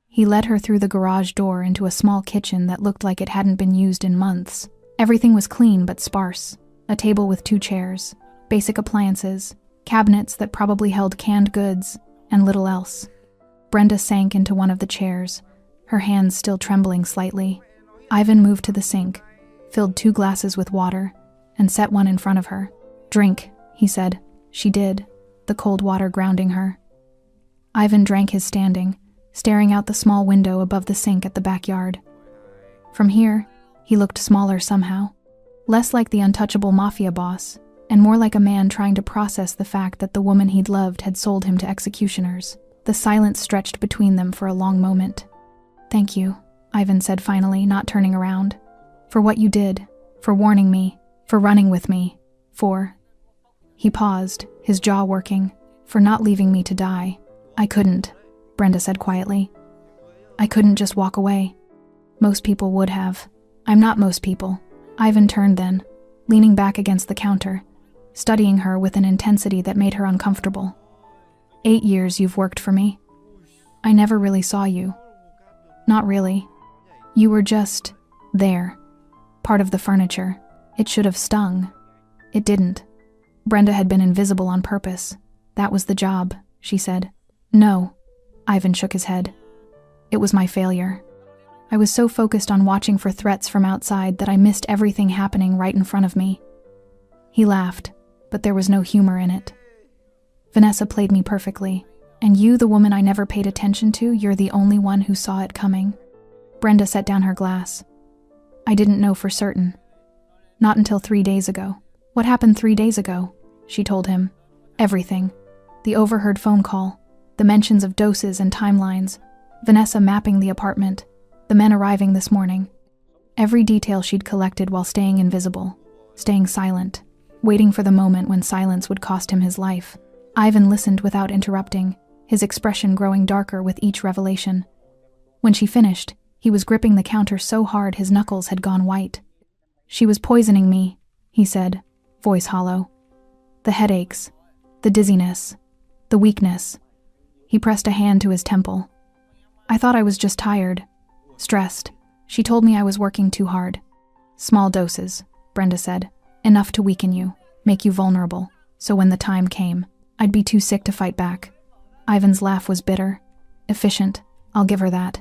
He led her through the garage door into a small kitchen that looked like it hadn't been used in months. Everything was clean but sparse. A table with 2 chairs, basic appliances, cabinets that probably held canned goods, and little else. Brenda sank into one of the chairs, her hands still trembling slightly. Ivan moved to the sink, filled 2 glasses with water, and set one in front of her. "Drink," he said. She did, the cold water grounding her. Ivan drank his standing, staring out the small window above the sink at the backyard. From here, he looked smaller somehow, less like the untouchable Mafia boss, and more like a man trying to process the fact that the woman he'd loved had sold him to executioners. The silence stretched between them for a long moment. "Thank you," Ivan said finally, not turning around. "For what you did, for warning me, for running with me, for..." He paused, his jaw working, "For not leaving me to die. I couldn't," Brenda said quietly. "I couldn't just walk away. Most people would have. I'm not most people." Ivan turned then, leaning back against the counter, studying her with an intensity that made her uncomfortable. 8 years you've worked for me. I never really saw you. Not really. You were just there, part of the furniture. It should have stung. It didn't." Brenda had been invisible on purpose. "That was the job," she said. "No," Ivan shook his head. "It was my failure. I was so focused on watching for threats from outside that I missed everything happening right in front of me." He laughed, but there was no humor in it. "Vanessa played me perfectly, and you, the woman I never paid attention to, you're the only one who saw it coming." Brenda set down her glass. "I didn't know for certain. Not until 3 days ago." "What happened 3 days ago?" She told him. Everything. The overheard phone call, the mentions of doses and timelines, Vanessa mapping the apartment, the men arriving this morning. Every detail she'd collected while staying invisible, staying silent, waiting for the moment when silence would cost him his life. Ivan listened without interrupting, his expression growing darker with each revelation. When she finished, he was gripping the counter so hard his knuckles had gone white. "She was poisoning me," he said, voice hollow. "The headaches, the dizziness, the weakness." He pressed a hand to his temple. "I thought I was just tired, stressed. She told me I was working too hard." "Small doses," Brenda said. "Enough to weaken you, make you vulnerable, so when the time came, I'd be too sick to fight back." Ivan's laugh was bitter. Efficient, I'll give her that.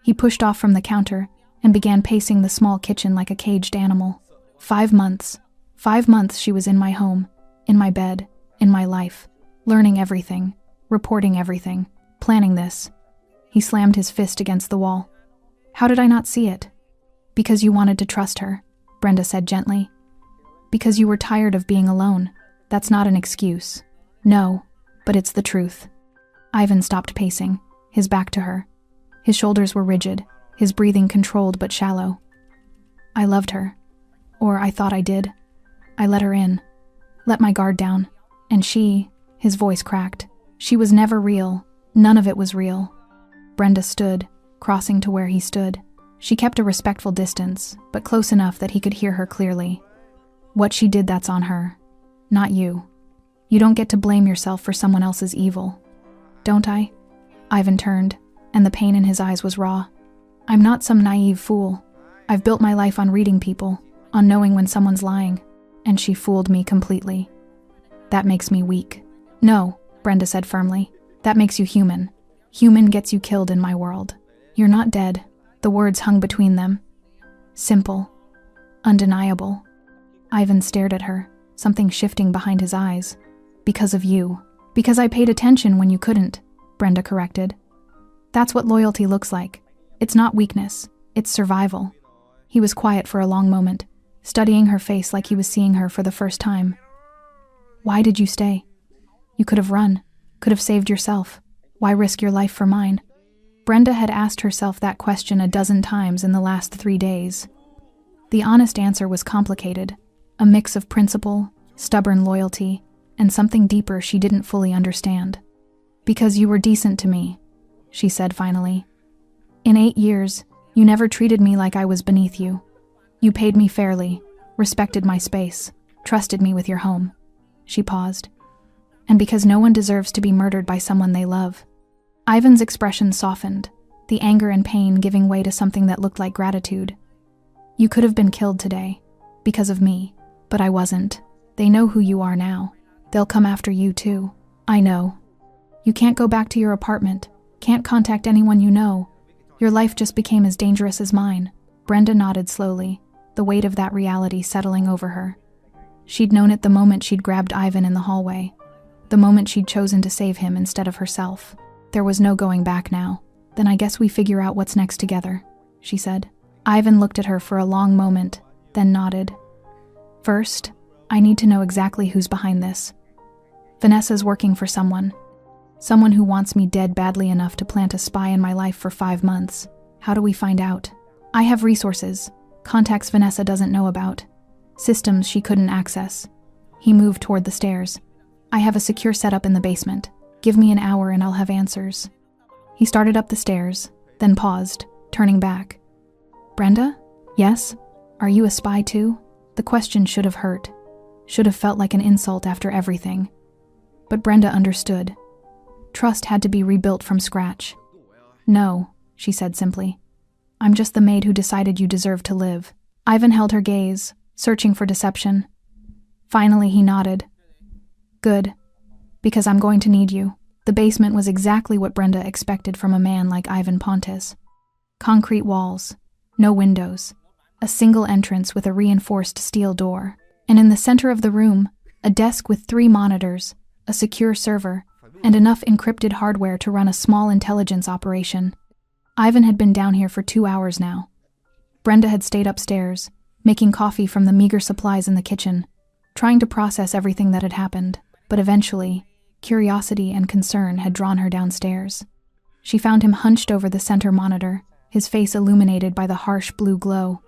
He pushed off from the counter and began pacing the small kitchen like a caged animal. 5 months. 5 months she was in my home, in my bed, in my life, learning everything, reporting everything, planning this. He slammed his fist against the wall. "How did I not see it?" "Because you wanted to trust her," Brenda said gently. "Because you were tired of being alone. That's not an excuse. No, but it's the truth." Ivan stopped pacing, his back to her. His shoulders were rigid, his breathing controlled but shallow. "I loved her. Or I thought I did. I let her in. Let my guard down. And she," his voice cracked, "she was never real. None of it was real." Brenda stood, crossing to where he stood. She kept a respectful distance, but close enough that he could hear her clearly. "What she did, that's on her. Not you. You don't get to blame yourself for someone else's evil." "Don't I?" Ivan turned, and the pain in his eyes was raw. "I'm not some naive fool. I've built my life on reading people, on knowing when someone's lying. And she fooled me completely. That makes me weak." "No," Brenda said firmly. "That makes you human. Human gets you killed in my world. You're not dead." The words hung between them. Simple. Undeniable. Ivan stared at her, something shifting behind his eyes. "Because of you. Because I paid attention when you couldn't," Brenda corrected. "That's what loyalty looks like. It's not weakness. It's survival." He was quiet for a long moment, studying her face like he was seeing her for the first time. "Why did you stay? You could have run, could have saved yourself. Why risk your life for mine?" Brenda had asked herself that question a dozen times in the last 3 days. The honest answer was complicated, a mix of principle, stubborn loyalty, and something deeper she didn't fully understand. "Because you were decent to me," she said finally. "In 8 years, You never treated me like I was beneath you. You paid me fairly, respected my space, trusted me with your home." She paused. "And because no one deserves to be murdered by someone they love." Ivan's expression softened, the anger and pain giving way to something that looked like gratitude. "You could have been killed today, because of me, but I wasn't. They know who you are now. They'll come after you too. I know. You can't go back to your apartment, can't contact anyone you know. Your life just became as dangerous as mine." Brenda nodded slowly, the weight of that reality settling over her. She'd known it the moment she'd grabbed Ivan in the hallway, the moment she'd chosen to save him instead of herself. There was no going back now. "Then I guess we figure out what's next together," she said. Ivan looked at her for a long moment, then nodded. "First, I need to know exactly who's behind this. Vanessa's working for someone who wants me dead badly enough to plant a spy in my life for 5 months. How do we find out? I have resources, contacts Vanessa doesn't know about, systems she couldn't access." He moved toward the stairs. "I have a secure setup in the basement. Give me an hour and I'll have answers." He started up the stairs, then paused, turning back. "Brenda? Yes? Are you a spy too?" The question should have hurt, should have felt like an insult after everything. But Brenda understood. Trust had to be rebuilt from scratch. "No," she said simply. "I'm just the maid who decided you deserved to live." Ivan held her gaze, searching for deception. Finally he nodded. "Good, because I'm going to need you." The basement was exactly what Brenda expected from a man like Ivan Pontes. Concrete walls, no windows, a single entrance with a reinforced steel door, and in the center of the room, a desk with 3 monitors, a secure server, and enough encrypted hardware to run a small intelligence operation. Ivan had been down here for 2 hours now. Brenda had stayed upstairs, making coffee from the meager supplies in the kitchen, trying to process everything that had happened, but eventually, curiosity and concern had drawn her downstairs. She found him hunched over the center monitor, his face illuminated by the harsh blue glow.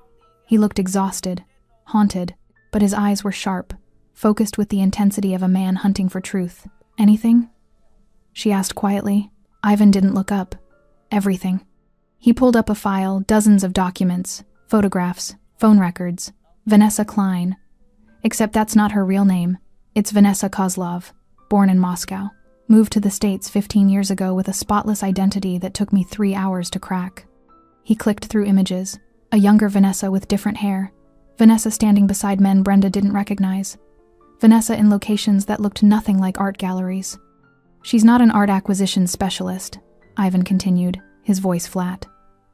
He looked exhausted, haunted, but his eyes were sharp, focused with the intensity of a man hunting for truth. "Anything?" she asked quietly. Ivan didn't look up. "Everything." He pulled up a file, dozens of documents, photographs, phone records. Vanessa Klein. Except that's not her real name. It's Vanessa Kozlov, born in Moscow. Moved to the States 15 years ago with a spotless identity that took me 3 hours to crack. He clicked through images. A younger Vanessa with different hair. Vanessa standing beside men Brenda didn't recognize. Vanessa in locations that looked nothing like art galleries. "She's not an art acquisition specialist," Ivan continued, his voice flat.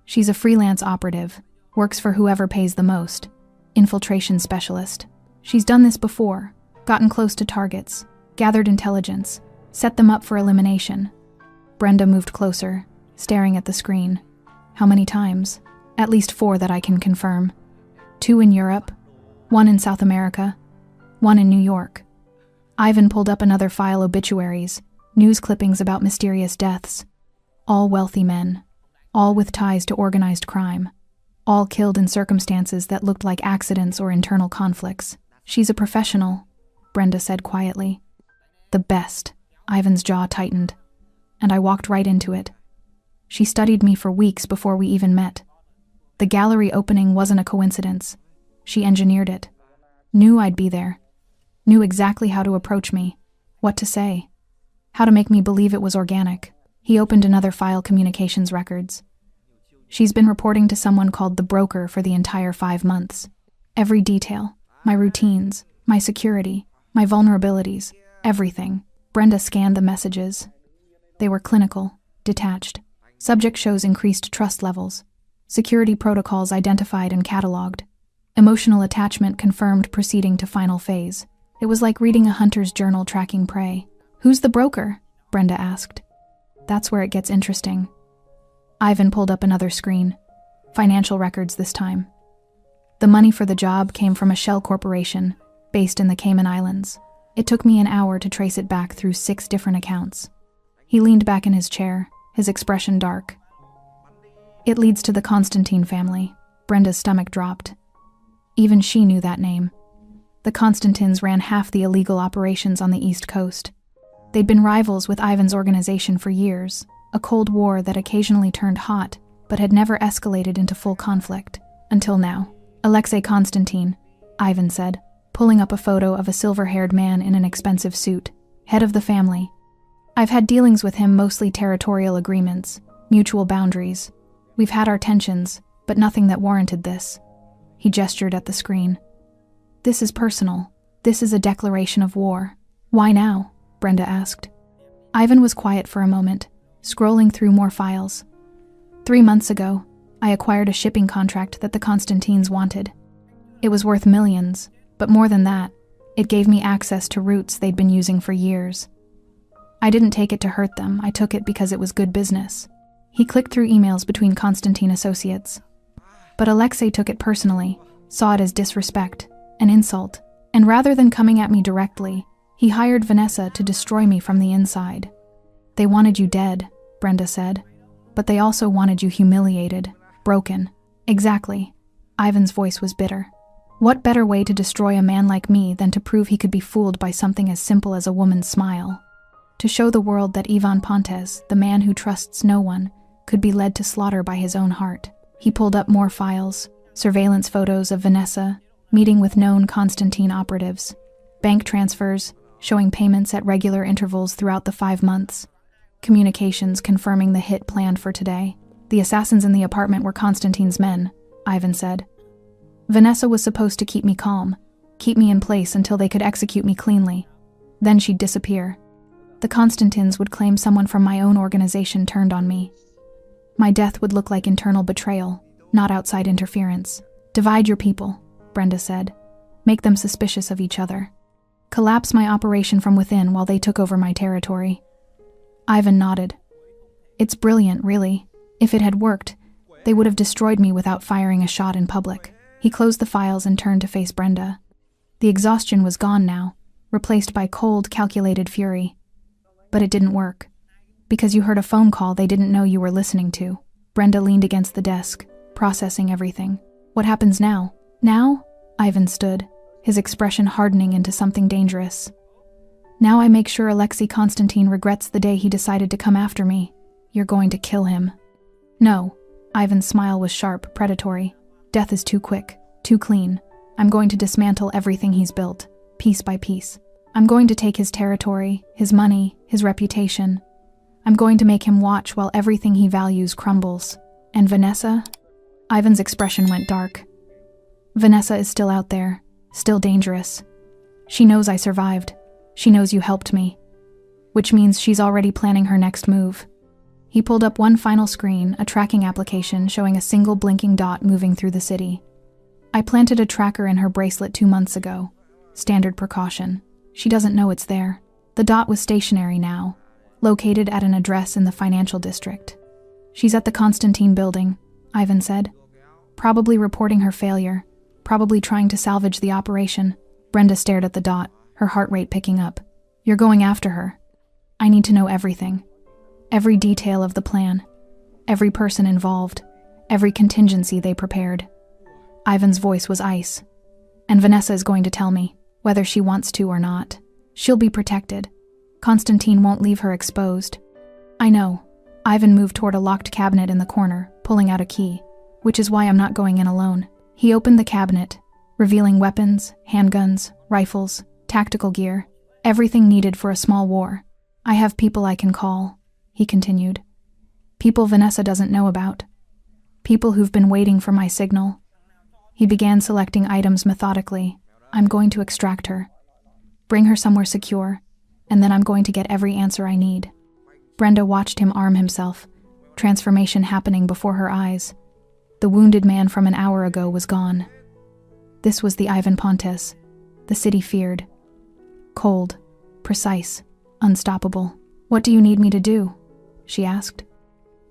"She's a freelance operative, works for whoever pays the most. Infiltration specialist. She's done this before, gotten close to targets, gathered intelligence, set them up for elimination." Brenda moved closer, staring at the screen. "How many times?" "At least 4 that I can confirm. 2 in Europe, 1 in South America, 1 in New York." Ivan pulled up another file: obituaries, news clippings about mysterious deaths. All wealthy men, all with ties to organized crime, all killed in circumstances that looked like accidents or internal conflicts. "She's a professional," Brenda said quietly. "The best." Ivan's jaw tightened, and I walked right into it. "She studied me for weeks before we even met. The gallery opening wasn't a coincidence. She engineered it. Knew I'd be there. Knew exactly how to approach me, what to say, how to make me believe it was organic." He opened another file: communications records. "She's been reporting to someone called the broker for the entire 5 months. Every detail, my routines, my security, my vulnerabilities, everything." Brenda scanned the messages. They were clinical, detached. Subject shows increased trust levels. Security protocols identified and cataloged. Emotional attachment confirmed proceeding to final phase. It was like reading a hunter's journal tracking prey. "Who's the broker?" Brenda asked. "That's where it gets interesting." Ivan pulled up another screen. Financial records this time. The money for the job came from a shell corporation based in the Cayman Islands. It took me an hour to trace it back through 6 different accounts. He leaned back in his chair, his expression dark. "It leads to the Constantine family." Brenda's stomach dropped. Even she knew that name. The Constantines ran half the illegal operations on the East Coast. They'd been rivals with Ivan's organization for years, a Cold War that occasionally turned hot, but had never escalated into full conflict. Until now. Alexei Konstantin, Ivan said, pulling up a photo of a silver-haired man in an expensive suit, head of the family. I've had dealings with him, mostly territorial agreements, mutual boundaries. We've had our tensions, but nothing that warranted this. He gestured at the screen. This is personal. This is a declaration of war. Why now? Brenda asked. Ivan was quiet for a moment, scrolling through more files. 3 months ago, I acquired a shipping contract that the Konstantins wanted. It was worth millions, but more than that, it gave me access to routes they'd been using for years. I didn't take it to hurt them, I took it because it was good business. He clicked through emails between Konstantin associates. But Alexei took it personally, saw it as disrespect, an insult, and rather than coming at me directly, he hired Vanessa to destroy me from the inside. They wanted you dead, Brenda said, but they also wanted you humiliated, broken. Exactly. Ivan's voice was bitter. What better way to destroy a man like me than to prove he could be fooled by something as simple as a woman's smile? To show the world that Ivan Pontes, the man who trusts no one, could be led to slaughter by his own heart. He pulled up more files, surveillance photos of Vanessa, meeting with known Konstantin operatives, bank transfers, showing payments at regular intervals throughout the 5 months, communications confirming the hit planned for today. The assassins in the apartment were Konstantin's men, Ivan said. Vanessa was supposed to keep me calm, keep me in place until they could execute me cleanly. Then she'd disappear. The Konstantins would claim someone from my own organization turned on me. My death would look like internal betrayal, not outside interference. Divide your people, Brenda said. Make them suspicious of each other. Collapse my operation from within while they took over my territory. Ivan nodded. It's brilliant, really. If it had worked, they would have destroyed me without firing a shot in public. He closed the files and turned to face Brenda. The exhaustion was gone now, replaced by cold, calculated fury. But it didn't work. Because you heard a phone call they didn't know you were listening to. Brenda leaned against the desk, processing everything. What happens now? Now? Ivan stood, his expression hardening into something dangerous. Now I make sure Alexei Konstantin regrets the day he decided to come after me. You're going to kill him. No. Ivan's smile was sharp, predatory. Death is too quick, too clean. I'm going to dismantle everything he's built, piece by piece. I'm going to take his territory, his money, his reputation. I'm going to make him watch while everything he values crumbles. And Vanessa? Ivan's expression went dark. Vanessa is still out there, still dangerous. She knows I survived. She knows you helped me. Which means she's already planning her next move. He pulled up one final screen, a tracking application showing a single blinking dot moving through the city. I planted a tracker in her bracelet 2 months ago. Standard precaution. She doesn't know it's there. The dot was stationary now, located at an address in the financial district. She's at the Konstantin building, Ivan said. Probably reporting her failure, probably trying to salvage the operation. Brenda stared at the dot, her heart rate picking up. You're going after her. I need to know everything. Every detail of the plan. Every person involved. Every contingency they prepared. Ivan's voice was ice. And Vanessa is going to tell me, whether she wants to or not. She'll be protected. Konstantin won't leave her exposed. I know. Ivan moved toward a locked cabinet in the corner, pulling out a key, which is why I'm not going in alone. He opened the cabinet, revealing weapons, handguns, rifles, tactical gear, everything needed for a small war. I have people I can call, he continued. People Vanessa doesn't know about. People who've been waiting for my signal. He began selecting items methodically. I'm going to extract her, bring her somewhere secure, and then I'm going to get every answer I need. Brenda watched him arm himself, transformation happening before her eyes. The wounded man from an hour ago was gone. This was the Ivan Pontes the city feared. Cold, precise, unstoppable. What do you need me to do? She asked.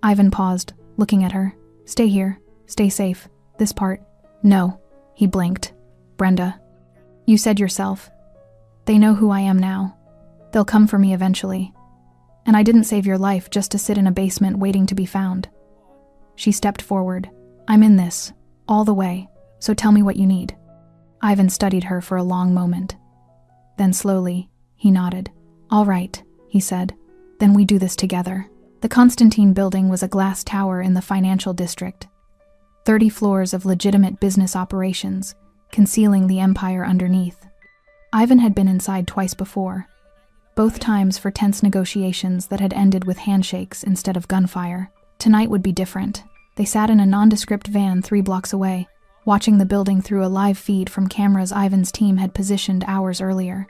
Ivan paused, looking at her. Stay here, stay safe. This part. No, he blinked. Brenda. You said yourself. They know who I am now. They'll come for me eventually. And I didn't save your life just to sit in a basement waiting to be found. She stepped forward. I'm in this, all the way, so tell me what you need. Ivan studied her for a long moment. Then slowly, he nodded. All right, he said. Then we do this together. The Constantine building was a glass tower in the financial district. 30 floors of legitimate business operations, concealing the empire underneath. Ivan had been inside twice before, both times for tense negotiations that had ended with handshakes instead of gunfire. Tonight would be different. They sat in a nondescript van 3 blocks away, watching the building through a live feed from cameras Ivan's team had positioned hours earlier.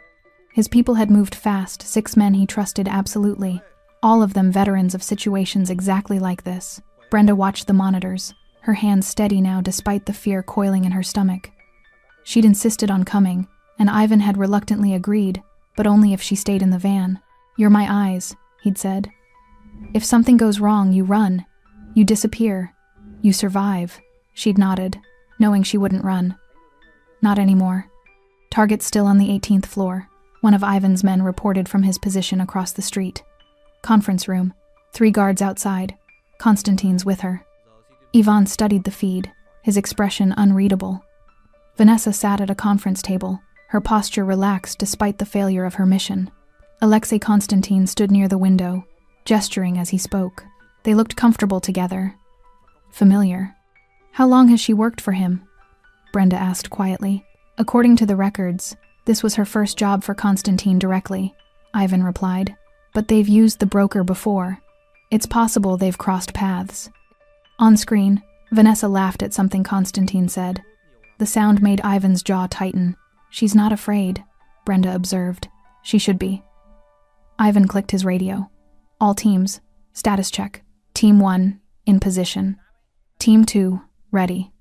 His people had moved fast, 6 men he trusted absolutely, all of them veterans of situations exactly like this. Brenda watched the monitors, her hands steady now despite the fear coiling in her stomach. She'd insisted on coming, and Ivan had reluctantly agreed, but only if she stayed in the van. "You're my eyes," he'd said. "If something goes wrong, you run. You disappear. You survive." She'd nodded, knowing she wouldn't run. Not anymore. Target still on the 18th floor. One of Ivan's men reported from his position across the street. Conference room. 3 guards outside. Constantine's with her. Ivan studied the feed, his expression unreadable. Vanessa sat at a conference table, her posture relaxed despite the failure of her mission. Alexei Constantine stood near the window, gesturing as he spoke. They looked comfortable together. Familiar. "How long has she worked for him?" Brenda asked quietly. "According to the records, this was her first job for Constantine directly," Ivan replied. "But they've used the broker before. It's possible they've crossed paths." On screen, Vanessa laughed at something Constantine said. The sound made Ivan's jaw tighten. "She's not afraid," Brenda observed. "She should be." Ivan clicked his radio. "All teams, status check. Team 1, in position. Team 2, ready.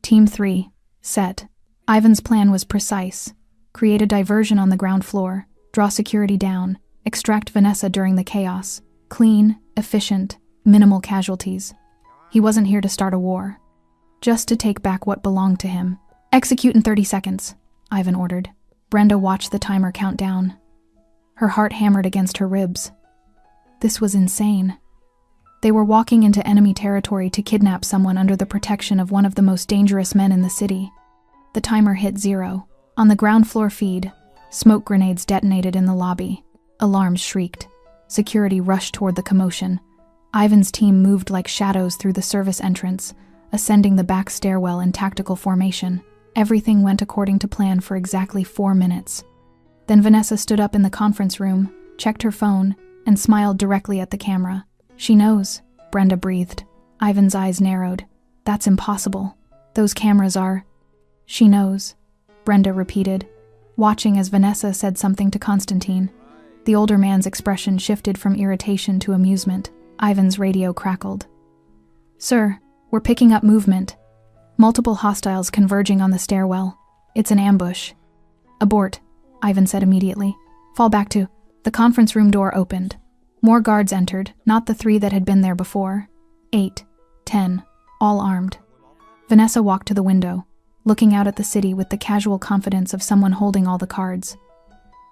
Team 3, set." Ivan's plan was precise. Create a diversion on the ground floor, draw security down, extract Vanessa during the chaos. Clean, efficient, minimal casualties. He wasn't here to start a war, just to take back what belonged to him. "Execute in 30 seconds, Ivan ordered. Brenda watched the timer count down. Her heart hammered against her ribs. This was insane. They were walking into enemy territory to kidnap someone under the protection of one of the most dangerous men in the city. The timer hit 0. On the ground floor feed, smoke grenades detonated in the lobby. Alarms shrieked. Security rushed toward the commotion. Ivan's team moved like shadows through the service entrance, ascending the back stairwell in tactical formation. Everything went according to plan for exactly 4 minutes. Then Vanessa stood up in the conference room, checked her phone, and smiled directly at the camera. "She knows," Brenda breathed. Ivan's eyes narrowed. "That's impossible. Those cameras are—" "She knows," Brenda repeated, watching as Vanessa said something to Constantine. The older man's expression shifted from irritation to amusement. Ivan's radio crackled. "Sir, we're picking up movement. Multiple hostiles converging on the stairwell. It's an ambush." "Abort," Ivan said immediately. "Fall back to—" The conference room door opened. More guards entered, not the 3 that had been there before. 8, 10, all armed. Vanessa walked to the window, looking out at the city with the casual confidence of someone holding all the cards.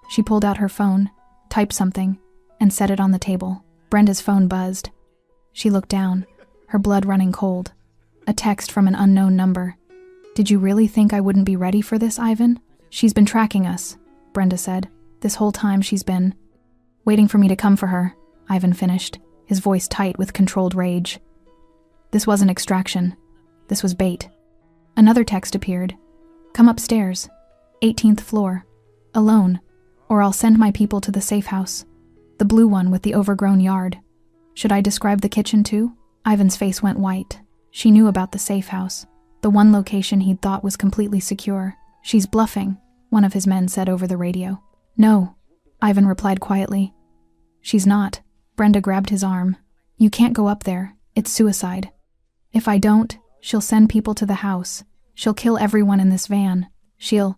She pulled out her phone, typed something, and set it on the table. Brenda's phone buzzed. She looked down, her blood running cold. A text from an unknown number. "Did you really think I wouldn't be ready for this, Ivan? She's been tracking us," Brenda said. "This whole time she's been waiting for me to come for her," Ivan finished, his voice tight with controlled rage. This wasn't extraction. This was bait. Another text appeared. "Come upstairs. 18th floor. Alone. Or I'll send my people to the safe house. The blue one with the overgrown yard. Should I describe the kitchen too?" Ivan's face went white. She knew about the safe house, the one location he'd thought was completely secure. "She's bluffing," one of his men said over the radio. "No," Ivan replied quietly. "She's not." Brenda grabbed his arm. "You can't go up there. It's suicide. If I don't, she'll send people to the house. She'll kill everyone in this van. She'll—"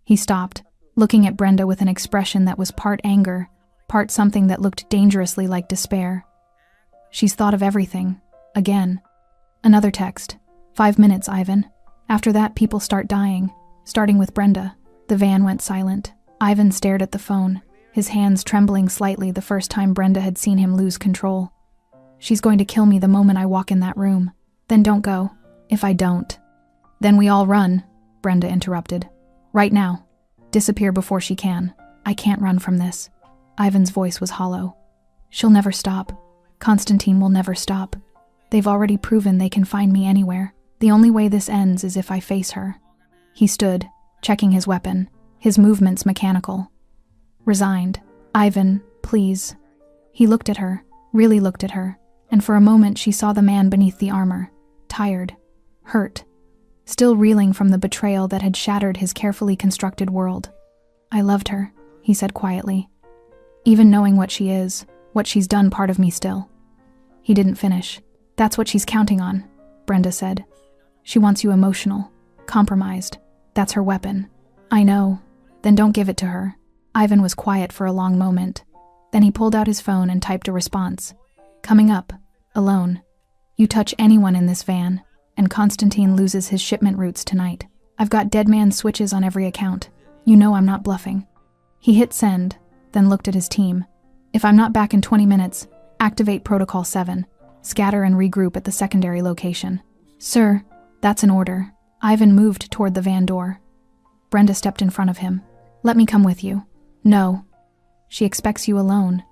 He stopped, looking at Brenda with an expression that was part anger, part something that looked dangerously like despair. "She's thought of everything. Again." Another text. 5 minutes, Ivan. After that, people start dying, starting with Brenda. The van went silent. Ivan stared at the phone, his hands trembling slightly the first time Brenda had seen him lose control. "She's going to kill me the moment I walk in that room. Then don't go. If I don't." "Then we all run," Brenda interrupted. "Right now. Disappear before she can. I can't run from this." Ivan's voice was hollow. "She'll never stop. Constantine will never stop. They've already proven they can find me anywhere. The only way this ends is if I face her. He stood, checking his weapon, his movements mechanical. Resigned. Ivan, please. He looked at her, really looked at her, and for a moment she saw the man beneath the armor, tired, hurt, still reeling from the betrayal that had shattered his carefully constructed world. I loved her, he said quietly. Even knowing what she is, what she's done, part of me still. He didn't finish. That's what she's counting on, Brenda said. She wants you emotional, compromised. That's her weapon. I know. Then don't give it to her. Ivan was quiet for a long moment. Then he pulled out his phone and typed a response. Coming up, alone. You touch anyone in this van, and Constantine loses his shipment routes tonight. I've got dead man switches on every account. You know I'm not bluffing. He hit send, then looked at his team. If I'm not back in 20 minutes, activate Protocol 7. Scatter and regroup at the secondary location. Sir, that's an order. Ivan moved toward the van door. Brenda stepped in front of him. Let me come with you. No. She expects you alone,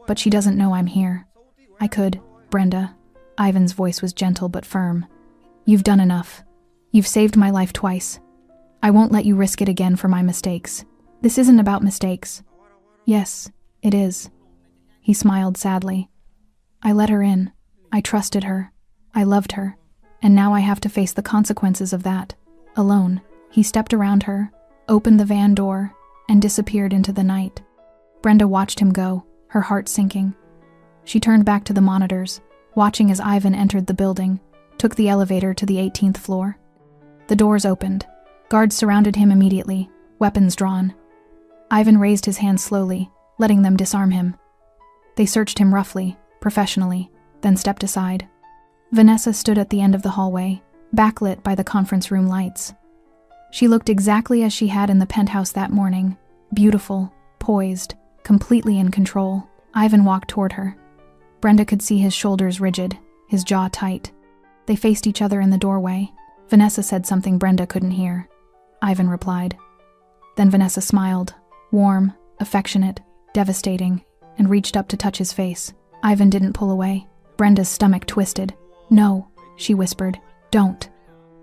but she doesn't know I'm here. I could, Brenda. Ivan's voice was gentle but firm. You've done enough. You've saved my life twice. I won't let you risk it again for my mistakes. This isn't about mistakes. Yes, it is. He smiled sadly. I let her in. I trusted her. I loved her. And now I have to face the consequences of that, alone. He stepped around her, opened the van door, and disappeared into the night. Brenda watched him go, her heart sinking. She turned back to the monitors, watching as Ivan entered the building, took the elevator to the 18th floor. The doors opened. Guards surrounded him immediately, weapons drawn. Ivan raised his hands slowly, letting them disarm him. They searched him roughly, professionally, then stepped aside. Vanessa stood at the end of the hallway, backlit by the conference room lights. She looked exactly as she had in the penthouse that morning, beautiful, poised, completely in control. Ivan walked toward her. Brenda could see his shoulders rigid, his jaw tight. They faced each other in the doorway. Vanessa said something Brenda couldn't hear. Ivan replied. Then Vanessa smiled, warm, affectionate, devastating, and reached up to touch his face. Ivan didn't pull away. Brenda's stomach twisted. No, she whispered, don't.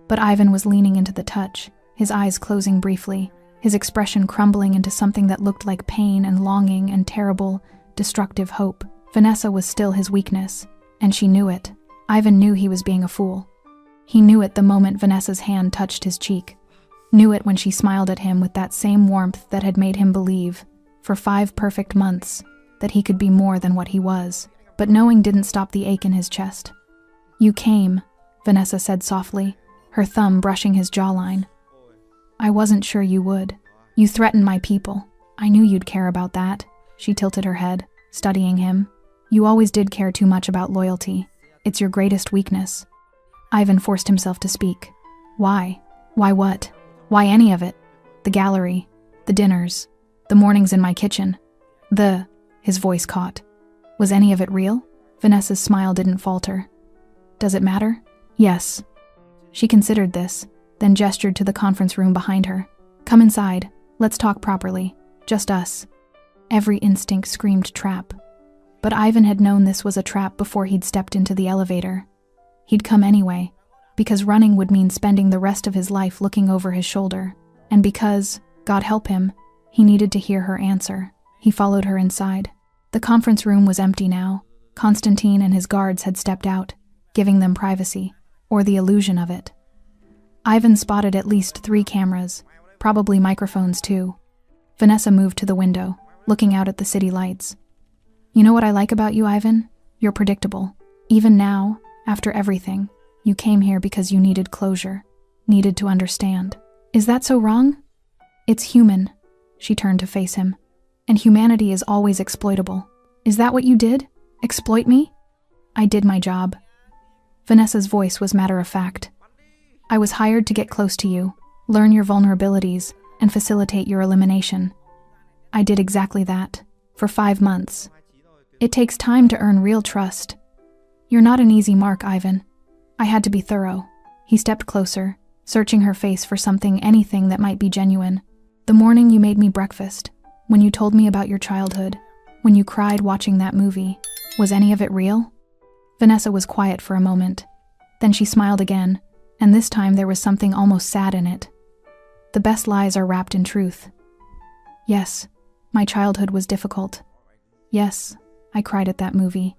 But Ivan was leaning into the touch, his eyes closing briefly, his expression crumbling into something that looked like pain and longing and terrible, destructive hope. Vanessa was still his weakness, and she knew it. Ivan knew he was being a fool. He knew it the moment Vanessa's hand touched his cheek. Knew it when she smiled at him with that same warmth that had made him believe, for 5 perfect months, that he could be more than what he was. But knowing didn't stop the ache in his chest. You came, Vanessa said softly, her thumb brushing his jawline. I wasn't sure you would. You threatened my people. I knew you'd care about that. She tilted her head, studying him. You always did care too much about loyalty. It's your greatest weakness. Ivan forced himself to speak. Why? Why what? Why any of it? The gallery, the dinners, the mornings in my kitchen. His voice caught. Was any of it real? Vanessa's smile didn't falter. Does it matter? Yes. She considered this, then gestured to the conference room behind her. Come inside. Let's talk properly. Just us. Every instinct screamed trap. But Ivan had known this was a trap before he'd stepped into the elevator. He'd come anyway, because running would mean spending the rest of his life looking over his shoulder, and because, God help him, he needed to hear her answer. He followed her inside. The conference room was empty now. Constantine and his guards had stepped out, giving them privacy, or the illusion of it. Ivan spotted at least 3 cameras, probably microphones too. Vanessa moved to the window, looking out at the city lights. You know what I like about you, Ivan? You're predictable. Even now, after everything, you came here because you needed closure, needed to understand. Is that so wrong? It's human. She turned to face him. And humanity is always exploitable. Is that what you did? Exploit me? I did my job. Vanessa's voice was matter-of-fact. I was hired to get close to you, learn your vulnerabilities, and facilitate your elimination. I did exactly that, for 5 months. It takes time to earn real trust. You're not an easy mark, Ivan. I had to be thorough. He stepped closer, searching her face for something, anything that might be genuine. The morning you made me breakfast, when you told me about your childhood, when you cried watching that movie, was any of it real? Vanessa was quiet for a moment. Then she smiled again, and this time there was something almost sad in it. The best lies are wrapped in truth. Yes, my childhood was difficult. Yes, I cried at that movie.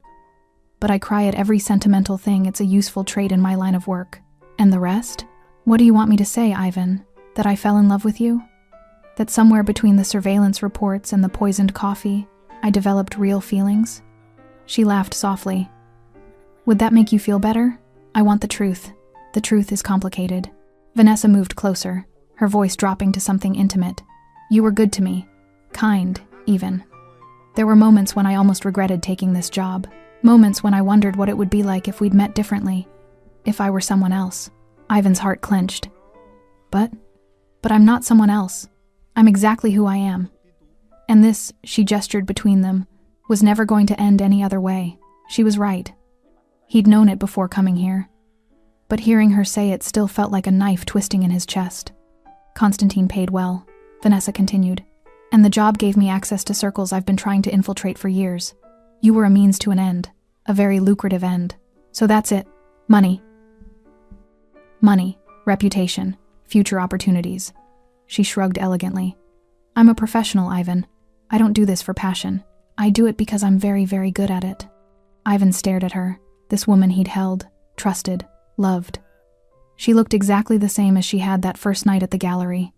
But I cry at every sentimental thing. It's a useful trait in my line of work. And the rest? What do you want me to say, Ivan? That I fell in love with you? That somewhere between the surveillance reports and the poisoned coffee, I developed real feelings? She laughed softly. Would that make you feel better? I want the truth. The truth is complicated. Vanessa moved closer, her voice dropping to something intimate. You were good to me. Kind, even. There were moments when I almost regretted taking this job. Moments when I wondered what it would be like if we'd met differently. If I were someone else. Ivan's heart clenched. But I'm not someone else. I'm exactly who I am. And this, she gestured between them, was never going to end any other way. She was right. He'd known it before coming here. But hearing her say it still felt like a knife twisting in his chest. Constantine paid well, Vanessa continued. And the job gave me access to circles I've been trying to infiltrate for years. You were a means to an end. A very lucrative end. So that's it. Money. Money, reputation, future opportunities. She shrugged elegantly. I'm a professional, Ivan. I don't do this for passion. I do it because I'm very, very good at it. Ivan stared at her, this woman he'd held, trusted, loved. She looked exactly the same as she had that first night at the gallery.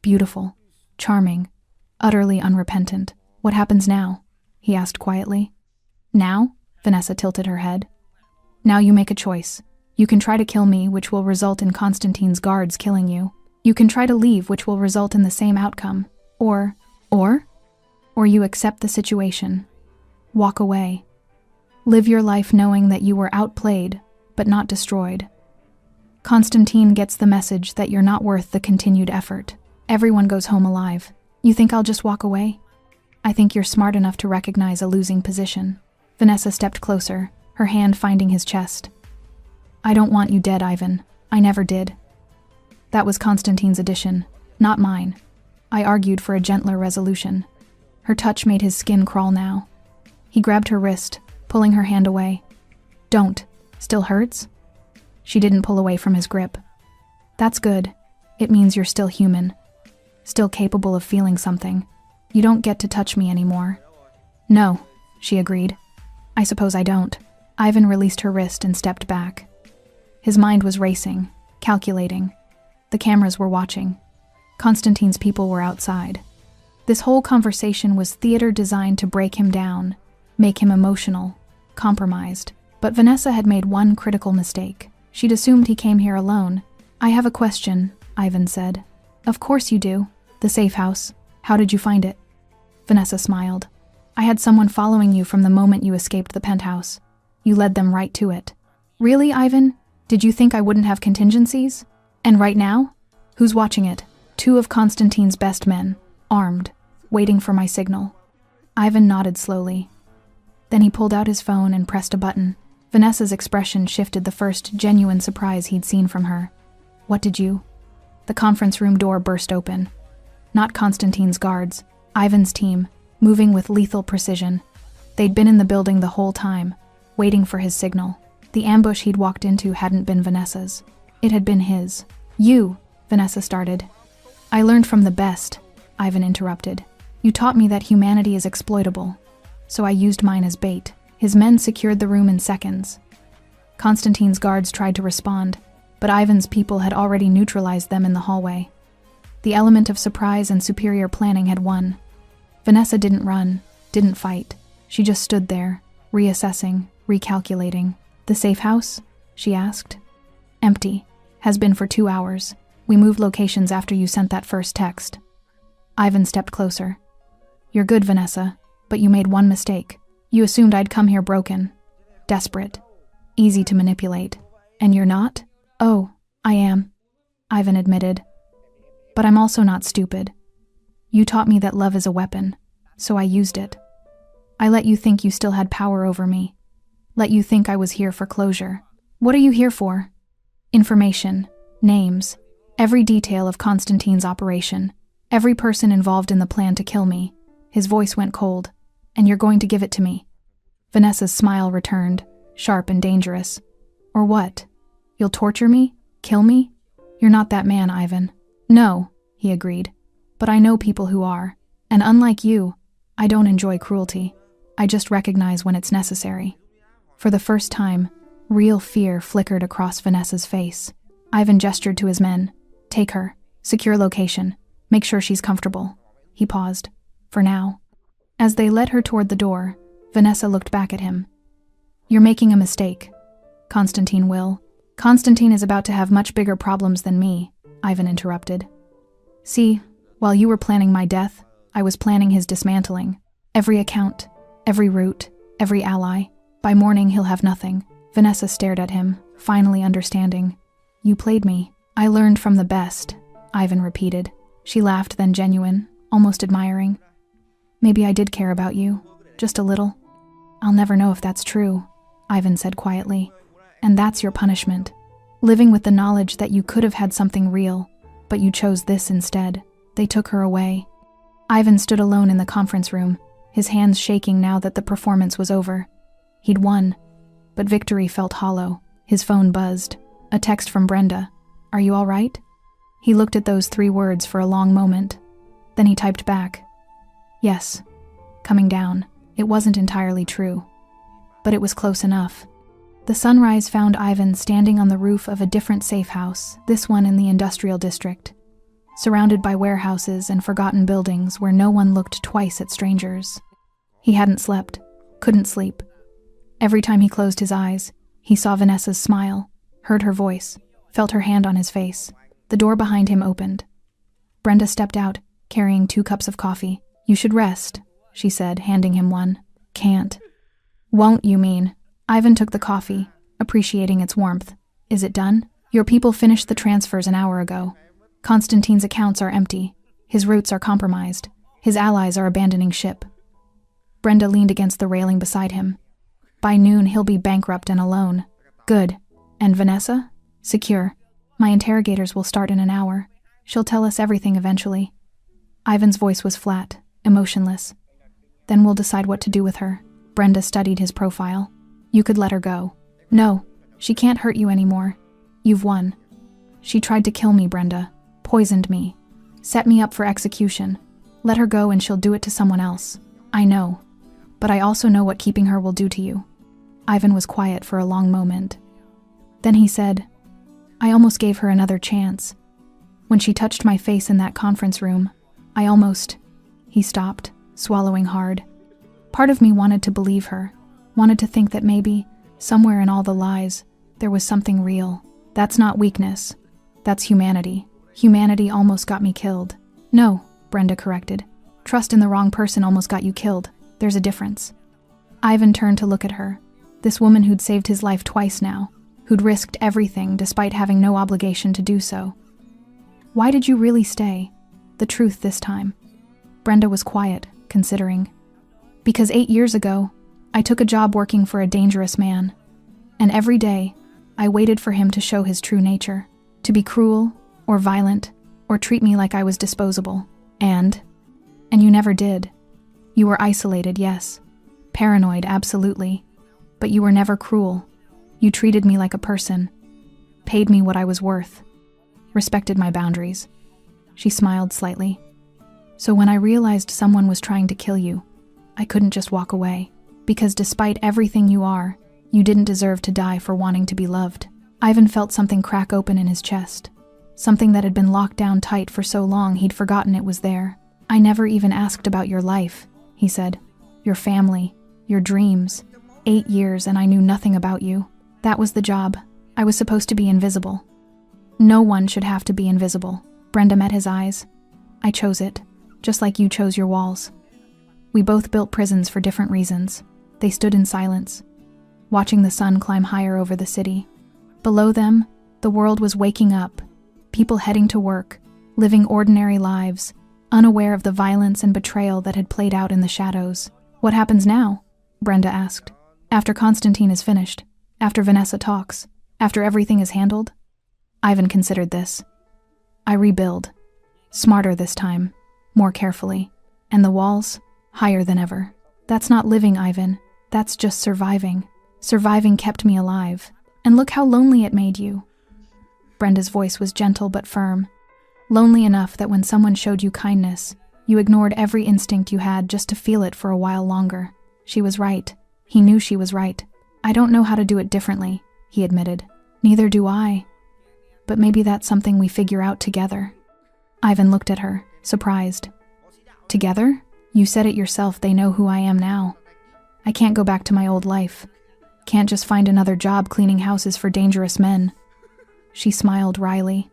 Beautiful, charming, utterly unrepentant. What happens now? He asked quietly. Now? Vanessa tilted her head. Now you make a choice. You can try to kill me, which will result in Constantine's guards killing you. You can try to leave, which will result in the same outcome. Or you accept the situation. Walk away. Live your life knowing that you were outplayed, but not destroyed. Constantine gets the message that you're not worth the continued effort. Everyone goes home alive. You think I'll just walk away? I think you're smart enough to recognize a losing position. Vanessa stepped closer, her hand finding his chest. I don't want you dead, Ivan. I never did. That was Constantine's addition, not mine. I argued for a gentler resolution. Her touch made his skin crawl now. He grabbed her wrist, pulling her hand away. Don't. Still hurts? She didn't pull away from his grip. That's good. It means you're still human. Still capable of feeling something. You don't get to touch me anymore. No, she agreed. I suppose I don't. Ivan released her wrist and stepped back. His mind was racing, calculating. The cameras were watching. Constantine's people were outside. This whole conversation was theater designed to break him down, make him emotional, compromised. But Vanessa had made one critical mistake. She'd assumed he came here alone. I have a question, Ivan said. Of course you do. The safe house. How did you find it? Vanessa smiled. I had someone following you from the moment you escaped the penthouse. You led them right to it. Really, Ivan? Did you think I wouldn't have contingencies? And right now? Who's watching it? 2 of Constantine's best men, armed, waiting for my signal. Ivan nodded slowly. Then he pulled out his phone and pressed a button. Vanessa's expression shifted the first genuine surprise he'd seen from her. What did you? The conference room door burst open. Not Constantine's guards, Ivan's team, moving with lethal precision. They'd been in the building the whole time, waiting for his signal. The ambush he'd walked into hadn't been Vanessa's. It had been his. You, Vanessa started. I learned from the best, Ivan interrupted. You taught me that humanity is exploitable. So I used mine as bait. His men secured the room in seconds. Constantine's guards tried to respond, but Ivan's people had already neutralized them in the hallway. The element of surprise and superior planning had won. Vanessa didn't run, didn't fight. She just stood there, reassessing, recalculating. The safe house? She asked. Empty. Has been for 2 hours. We moved locations after you sent that first text. Ivan stepped closer. You're good, Vanessa, but you made one mistake. You assumed I'd come here broken, desperate, easy to manipulate. And you're not? Oh, I am, Ivan admitted. But I'm also not stupid. You taught me that love is a weapon, so I used it. I let you think you still had power over me. Let you think I was here for closure. What are you here for? Information, names, every detail of Constantine's operation, every person involved in the plan to kill me. His voice went cold. And you're going to give it to me. Vanessa's smile returned. sharp and dangerous. Or what? You'll torture me? Kill me? You're not that man, Ivan. No, he agreed. But I know people who are. And unlike you, I don't enjoy cruelty. I just recognize when it's necessary. For the first time, real fear flickered across Vanessa's face. Ivan gestured to his men. Take her. Secure location. Make sure she's comfortable. He paused. For now. As they led her toward the door, Vanessa looked back at him. You're making a mistake. Constantine will. Constantine is about to have much bigger problems than me, Ivan interrupted. See, while you were planning my death, I was planning his dismantling. Every account, every route, every ally. By morning he'll have nothing. Vanessa stared at him, finally understanding. You played me. I learned from the best, Ivan repeated. She laughed, then genuine, almost admiring. Maybe I did care about you, just a little. I'll never know if that's true, Ivan said quietly. And that's your punishment. Living with the knowledge that you could have had something real, but you chose this instead. They took her away. Ivan stood alone in the conference room, his hands shaking now that the performance was over. He'd won, but victory felt hollow. His phone buzzed. A text from Brenda. Are you all right? He looked at those 3 words for a long moment. Then he typed back. Yes. Coming down. It wasn't entirely true. But it was close enough. The sunrise found Ivan standing on the roof of a different safe house, this one in the industrial district, surrounded by warehouses and forgotten buildings where no one looked twice at strangers. He hadn't slept, couldn't sleep. Every time he closed his eyes, he saw Vanessa's smile, heard her voice, felt her hand on his face. The door behind him opened. Brenda stepped out, carrying 2 cups of coffee. You should rest, she said, handing him one. Can't. Won't, you mean? Ivan took the coffee, appreciating its warmth. Is it done? Your people finished the transfers an hour ago. Constantine's accounts are empty. His routes are compromised. His allies are abandoning ship. Brenda leaned against the railing beside him. By noon, he'll be bankrupt and alone. Good. And Vanessa? Secure. My interrogators will start in an hour. She'll tell us everything eventually. Ivan's voice was flat, emotionless. Then we'll decide what to do with her. Brenda studied his profile. You could let her go. No, she can't hurt you anymore. You've won. She tried to kill me, Brenda. Poisoned me. Set me up for execution. Let her go and she'll do it to someone else. I know. But I also know what keeping her will do to you. Ivan was quiet for a long moment. Then he said, I almost gave her another chance. When she touched my face in that conference room, I almost... He stopped, swallowing hard. Part of me wanted to believe her, wanted to think that maybe, somewhere in all the lies, there was something real. That's not weakness. That's humanity. Humanity almost got me killed. No, Brenda corrected. Trust in the wrong person almost got you killed. There's a difference. Ivan turned to look at her. This woman who'd saved his life twice now, who'd risked everything despite having no obligation to do so. Why did you really stay? The truth this time. Brenda was quiet, considering. Because 8 years ago, I took a job working for a dangerous man. And every day, I waited for him to show his true nature. To be cruel, or violent, or treat me like I was disposable. And you never did. You were isolated, yes. Paranoid, absolutely. But you were never cruel. You treated me like a person. Paid me what I was worth. Respected my boundaries. She smiled slightly. So when I realized someone was trying to kill you, I couldn't just walk away. Because despite everything you are, you didn't deserve to die for wanting to be loved. Ivan felt something crack open in his chest. Something that had been locked down tight for so long he'd forgotten it was there. I never even asked about your life, he said. Your family, your dreams. 8 years and I knew nothing about you. That was the job. I was supposed to be invisible. No one should have to be invisible. Brenda met his eyes. I chose it, just like you chose your walls. We both built prisons for different reasons. They stood in silence, watching the sun climb higher over the city. Below them, the world was waking up, people heading to work, living ordinary lives, unaware of the violence and betrayal that had played out in the shadows. What happens now? Brenda asked. After Constantine is finished, after Vanessa talks, after everything is handled? Ivan considered this. I rebuild. Smarter this time, more carefully. And the walls? Higher than ever. That's not living, Ivan. That's just surviving. Surviving kept me alive. And look how lonely it made you. Brenda's voice was gentle but firm. Lonely enough that when someone showed you kindness, you ignored every instinct you had just to feel it for a while longer. She was right. He knew she was right. I don't know how to do it differently, he admitted. Neither do I. But maybe that's something we figure out together. Ivan looked at her, surprised. Together? You said it yourself, they know who I am now. I can't go back to my old life. Can't just find another job cleaning houses for dangerous men. She smiled wryly.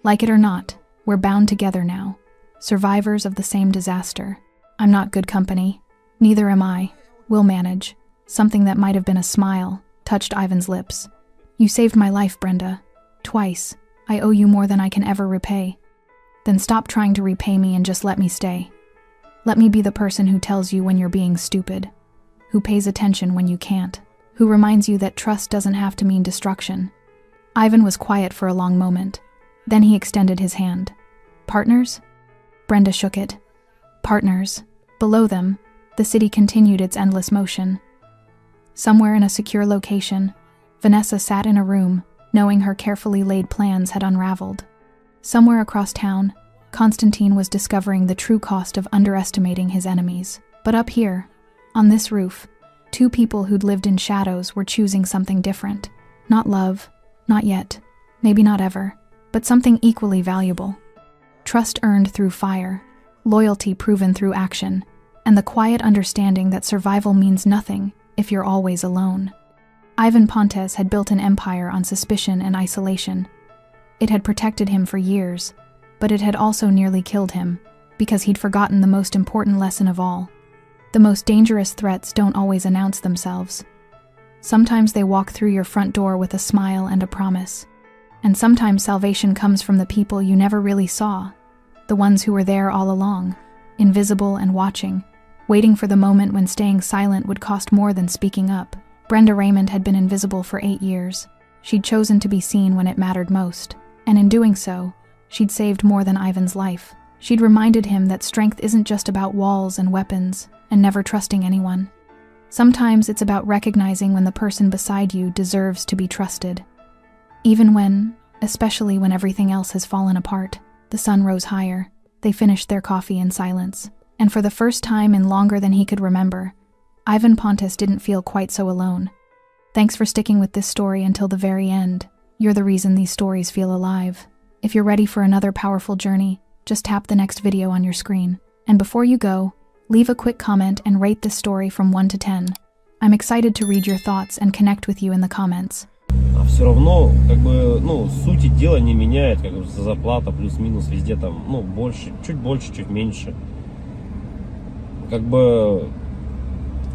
Like it or not, we're bound together now. Survivors of the same disaster. I'm not good company. Neither am I. We'll manage. Something that might have been a smile touched Ivan's lips. You saved my life, Brenda. Twice. I owe you more than I can ever repay. Then stop trying to repay me and just let me stay. Let me be the person who tells you when you're being stupid. Who pays attention when you can't. Who reminds you that trust doesn't have to mean destruction. Ivan was quiet for a long moment. Then he extended his hand. Partners? Brenda shook it. Partners. Below them, the city continued its endless motion. Somewhere in a secure location, Vanessa sat in a room, knowing her carefully laid plans had unraveled. Somewhere across town, Constantine was discovering the true cost of underestimating his enemies. But up here, on this roof, two people who'd lived in shadows were choosing something different. Not love, not yet, maybe not ever, but something equally valuable. Trust earned through fire, loyalty proven through action, and the quiet understanding that survival means nothing if you're always alone. Ivan Pontes had built an empire on suspicion and isolation. It had protected him for years, but it had also nearly killed him, because he'd forgotten the most important lesson of all. The most dangerous threats don't always announce themselves. Sometimes they walk through your front door with a smile and a promise. And sometimes salvation comes from the people you never really saw, the ones who were there all along, invisible and watching, waiting for the moment when staying silent would cost more than speaking up. Brenda Raymond had been invisible for 8 years. She'd chosen to be seen when it mattered most, and in doing so, she'd saved more than Ivan's life. She'd reminded him that strength isn't just about walls and weapons, and never trusting anyone. Sometimes it's about recognizing when the person beside you deserves to be trusted. Even when, especially when everything else has fallen apart. The sun rose higher. They finished their coffee in silence. And for the first time in longer than he could remember, Ivan Pontes didn't feel quite so alone. Thanks for sticking with this story until the very end. You're the reason these stories feel alive. If you're ready for another powerful journey, just tap the next video on your screen. And before you go, leave a quick comment and rate this story from 1 to 10. I'm excited to read your thoughts and connect with you in the comments. Все равно, сути дела не меняет, зарплата плюс-минус везде там, больше, чуть меньше.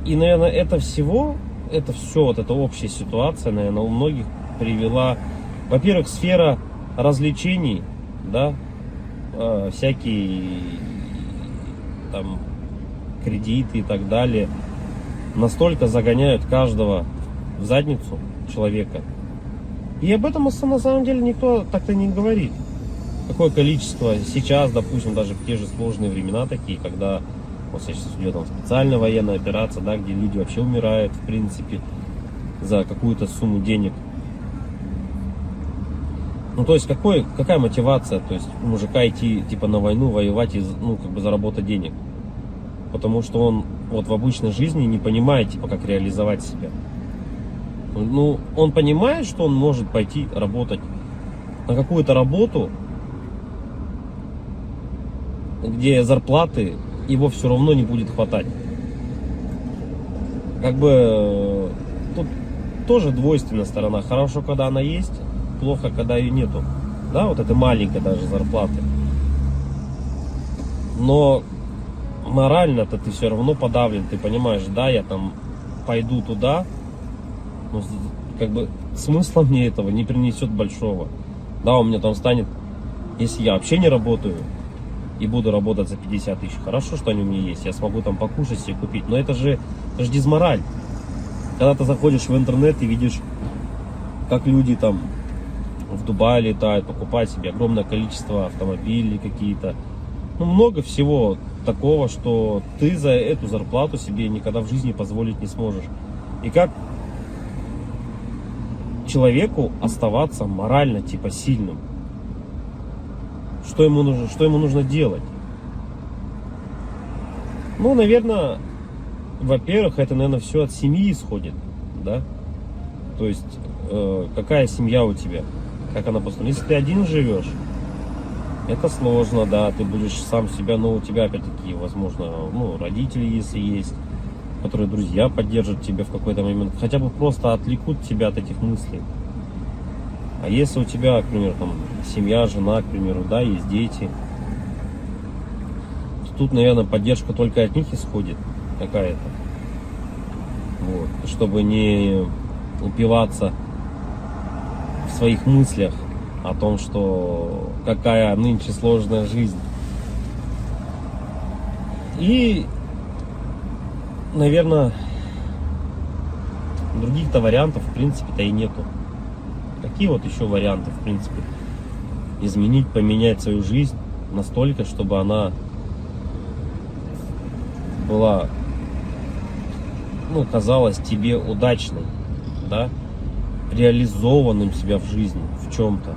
И, наверное, это все, вот эта общая ситуация, наверное, у многих привела, во-первых, сфера развлечений, да, всякие там кредиты и так далее, настолько загоняют каждого в задницу человека. И об этом на самом деле никто так-то не говорит. Какое количество сейчас, допустим, даже в те же сложные времена такие, когда вот сейчас идет там специальная военная операция, да, где люди вообще умирают, в принципе, за какую-то сумму денег. То есть какая мотивация, то есть у мужика идти типа на войну, воевать и заработать денег? Потому что он вот в обычной жизни не понимает, типа, как реализовать себя. Он понимает, что он может пойти работать на какую-то работу, где зарплаты его все равно не будет хватать. Тут тоже двойственная сторона. Хорошо, когда она есть, плохо, когда ее нету. Да, вот это маленькая даже зарплаты. Но морально-то ты все равно подавлен. Ты понимаешь, да, я там пойду туда, но смысла мне этого не принесет большого. Да, у меня там станет, если я вообще не работаю и буду работать за 50 тысяч, хорошо, что они у меня есть, я смогу там покушать себе купить, но это же дизмораль. Когда ты заходишь в интернет и видишь, как люди там в Дубае летают, покупают себе огромное количество автомобилей какие-то, много всего такого, что ты за эту зарплату себе никогда в жизни позволить не сможешь. И как человеку оставаться морально типа сильным? Что ему нужно делать? Ну, наверное, во-первых, это, наверное, все от семьи исходит, да? То есть, какая семья у тебя, как она построена. Если ты один живешь, это сложно, да, ты будешь сам себя, но у тебя, опять-таки, возможно, ну, родители, если есть, которые друзья поддержат тебя в какой-то момент, хотя бы просто отвлекут тебя от этих мыслей. А если у тебя, к примеру, там, семья, жена, к примеру, да, есть дети, то тут, наверное, поддержка только от них исходит какая-то. Вот. Чтобы не упиваться в своих мыслях о том, что какая нынче сложная жизнь. И, наверное, других-то вариантов, в принципе-то, и нету. Какие вот еще варианты, в принципе, изменить, поменять свою жизнь настолько, чтобы она была, ну, казалась тебе удачной, да, реализованным себя в жизни, в чем-то.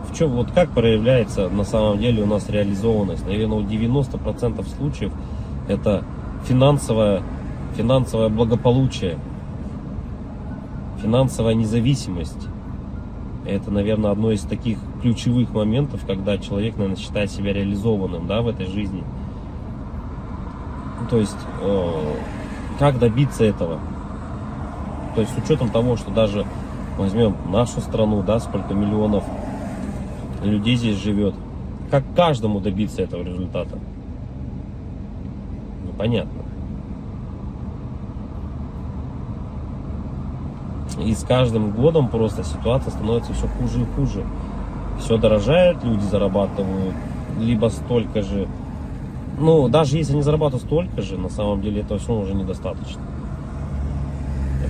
В чем, вот как проявляется на самом деле у нас реализованность? Наверное, у 90% случаев это финансовое благополучие, финансовая независимость. Это, наверное, одно из таких ключевых моментов, когда человек, наверное, считает себя реализованным, да, в этой жизни. То есть, как добиться этого? То есть, с учетом того, что даже возьмем нашу страну, да, сколько миллионов людей здесь живет, как каждому добиться этого результата? Непонятно. И с каждым годом просто ситуация становится все хуже и хуже. Все дорожает, люди зарабатывают либо столько же. Ну, даже если они зарабатывают столько же, на самом деле этого все уже недостаточно.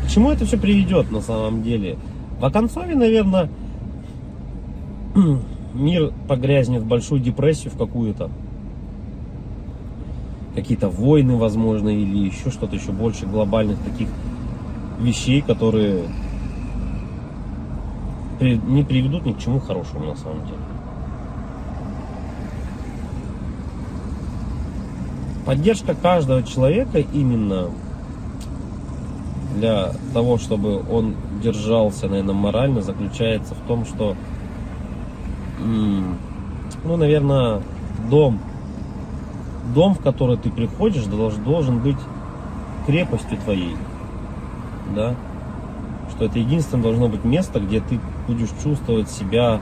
К чему это все приведет на самом деле? В оконцове, наверное, мир погрязнет в большую депрессию в какую-то. Какие-то войны, возможно, или еще что-то еще больше глобальных таких вещей, которые не приведут ни к чему хорошему на самом деле. Поддержка каждого человека именно для того, чтобы он держался, наверное, морально, заключается в том, что, ну, наверное, дом, в который ты приходишь, должен быть крепостью твоей. Да? Что это единственное должно быть место, где ты будешь чувствовать себя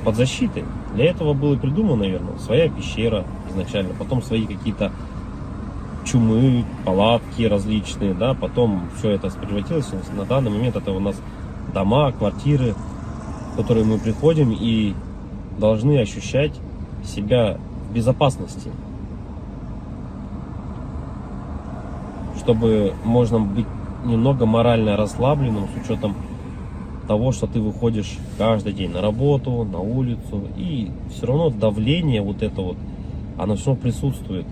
под защитой. Для этого было придумано, наверное, своя пещера изначально, потом свои какие-то чумы, палатки различные, да, потом все это превратилось. На данный момент это у нас дома, квартиры, в которые мы приходим и должны ощущать себя в безопасности. Чтобы можно быть немного морально расслабленным с учетом того, что ты выходишь каждый день на работу, на улицу, и все равно давление вот это вот, оно все равно присутствует.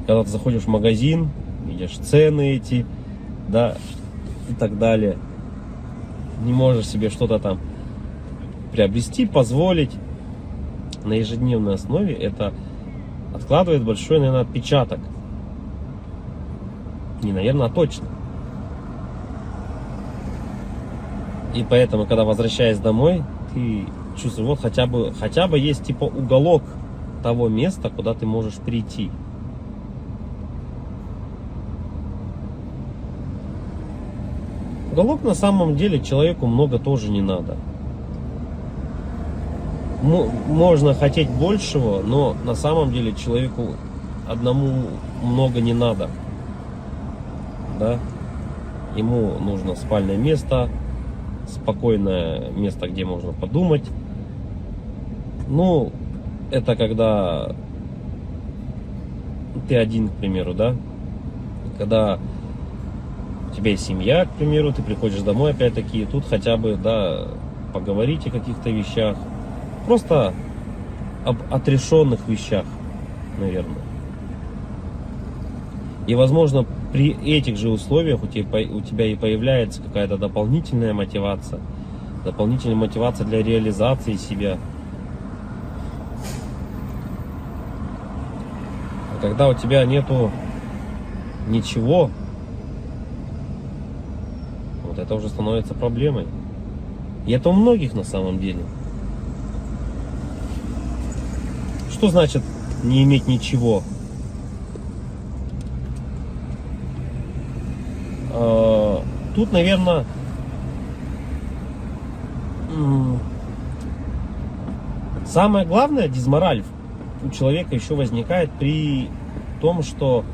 Когда ты заходишь в магазин, видишь цены эти, да, и так далее, не можешь себе что-то там приобрести, позволить на ежедневной основе, это откладывает большой, наверное, отпечаток. Не, наверное, а точно. И поэтому, когда возвращаясь домой, ты чувствуешь, вот хотя бы есть типа уголок того места, куда ты можешь прийти. Уголок на самом деле человеку много тоже не надо. Можно хотеть большего, но на самом деле человеку одному много не надо. Да? Ему нужно спальное место, спокойное место, где можно подумать. Ну, это когда ты один, к примеру, да? Когда у тебя есть семья, к примеру, ты приходишь домой, опять-таки, и тут хотя бы, да, поговорить о каких-то вещах. Просто об отрешенных вещах, наверное. И, возможно, при этих же условиях у тебя и появляется какая-то дополнительная мотивация для реализации себя. А когда у тебя нету ничего, вот это уже становится проблемой. И это у многих на самом деле. Что значит не иметь ничего? Тут, наверное, самое главное, дизмораль у человека еще возникает при том, что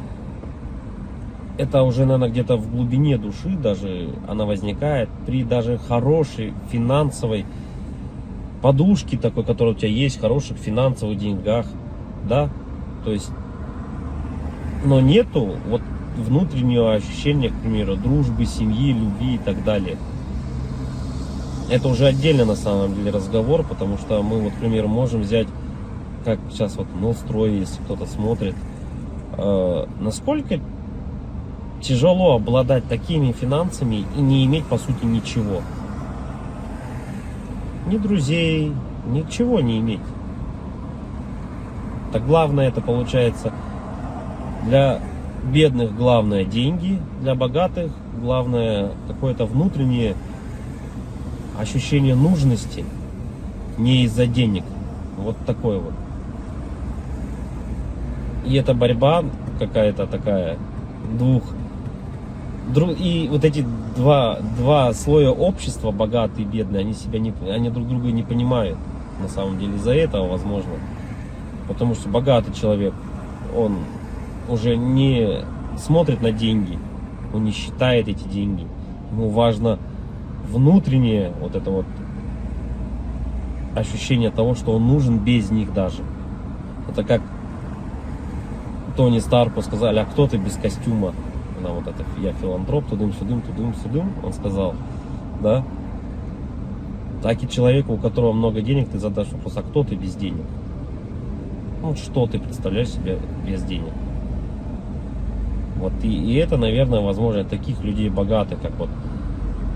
это уже, наверное, где-то в глубине души даже она возникает при даже хорошей финансовой подушке такой, которая у тебя есть, хороших финансовых деньгах, да, то есть, но нету вот внутреннего ощущения, к примеру, дружбы, семьи, любви и так далее. Это уже отдельно на самом деле разговор, потому что мы, вот, к примеру, можем взять, как сейчас вот Новстрой, если кто-то смотрит, насколько тяжело обладать такими финансами и не иметь, по сути, ничего. Ни друзей, ничего не иметь. Так главное это получается для бедных главное деньги, для богатых главное какое-то внутреннее ощущение нужности, не из-за денег. Вот такой вот. И это борьба какая-то такая и вот эти два слоя общества, богатые и бедные, они друг друга не понимают. На самом деле из-за этого возможно. Потому что богатый человек, он уже не смотрит на деньги, он не считает эти деньги. Ему важно внутреннее вот это вот ощущение того, что он нужен без них даже. Это как Тони Старку сказали: а кто ты без костюма? На вот это я филантроп, тудым-сюдым, он сказал, да? Так и человеку, у которого много денег, ты задашь вопрос: а кто ты без денег? Ну, что ты представляешь себе без денег? Вот, и это, наверное, возможно, таких людей богатых, как вот,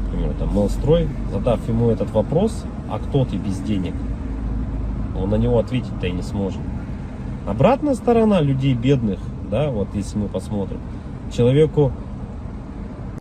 например, там, Новстрой, задав ему этот вопрос: а кто ты без денег? Он на него ответить-то и не сможет. Обратная сторона людей бедных, да, вот если мы посмотрим, человеку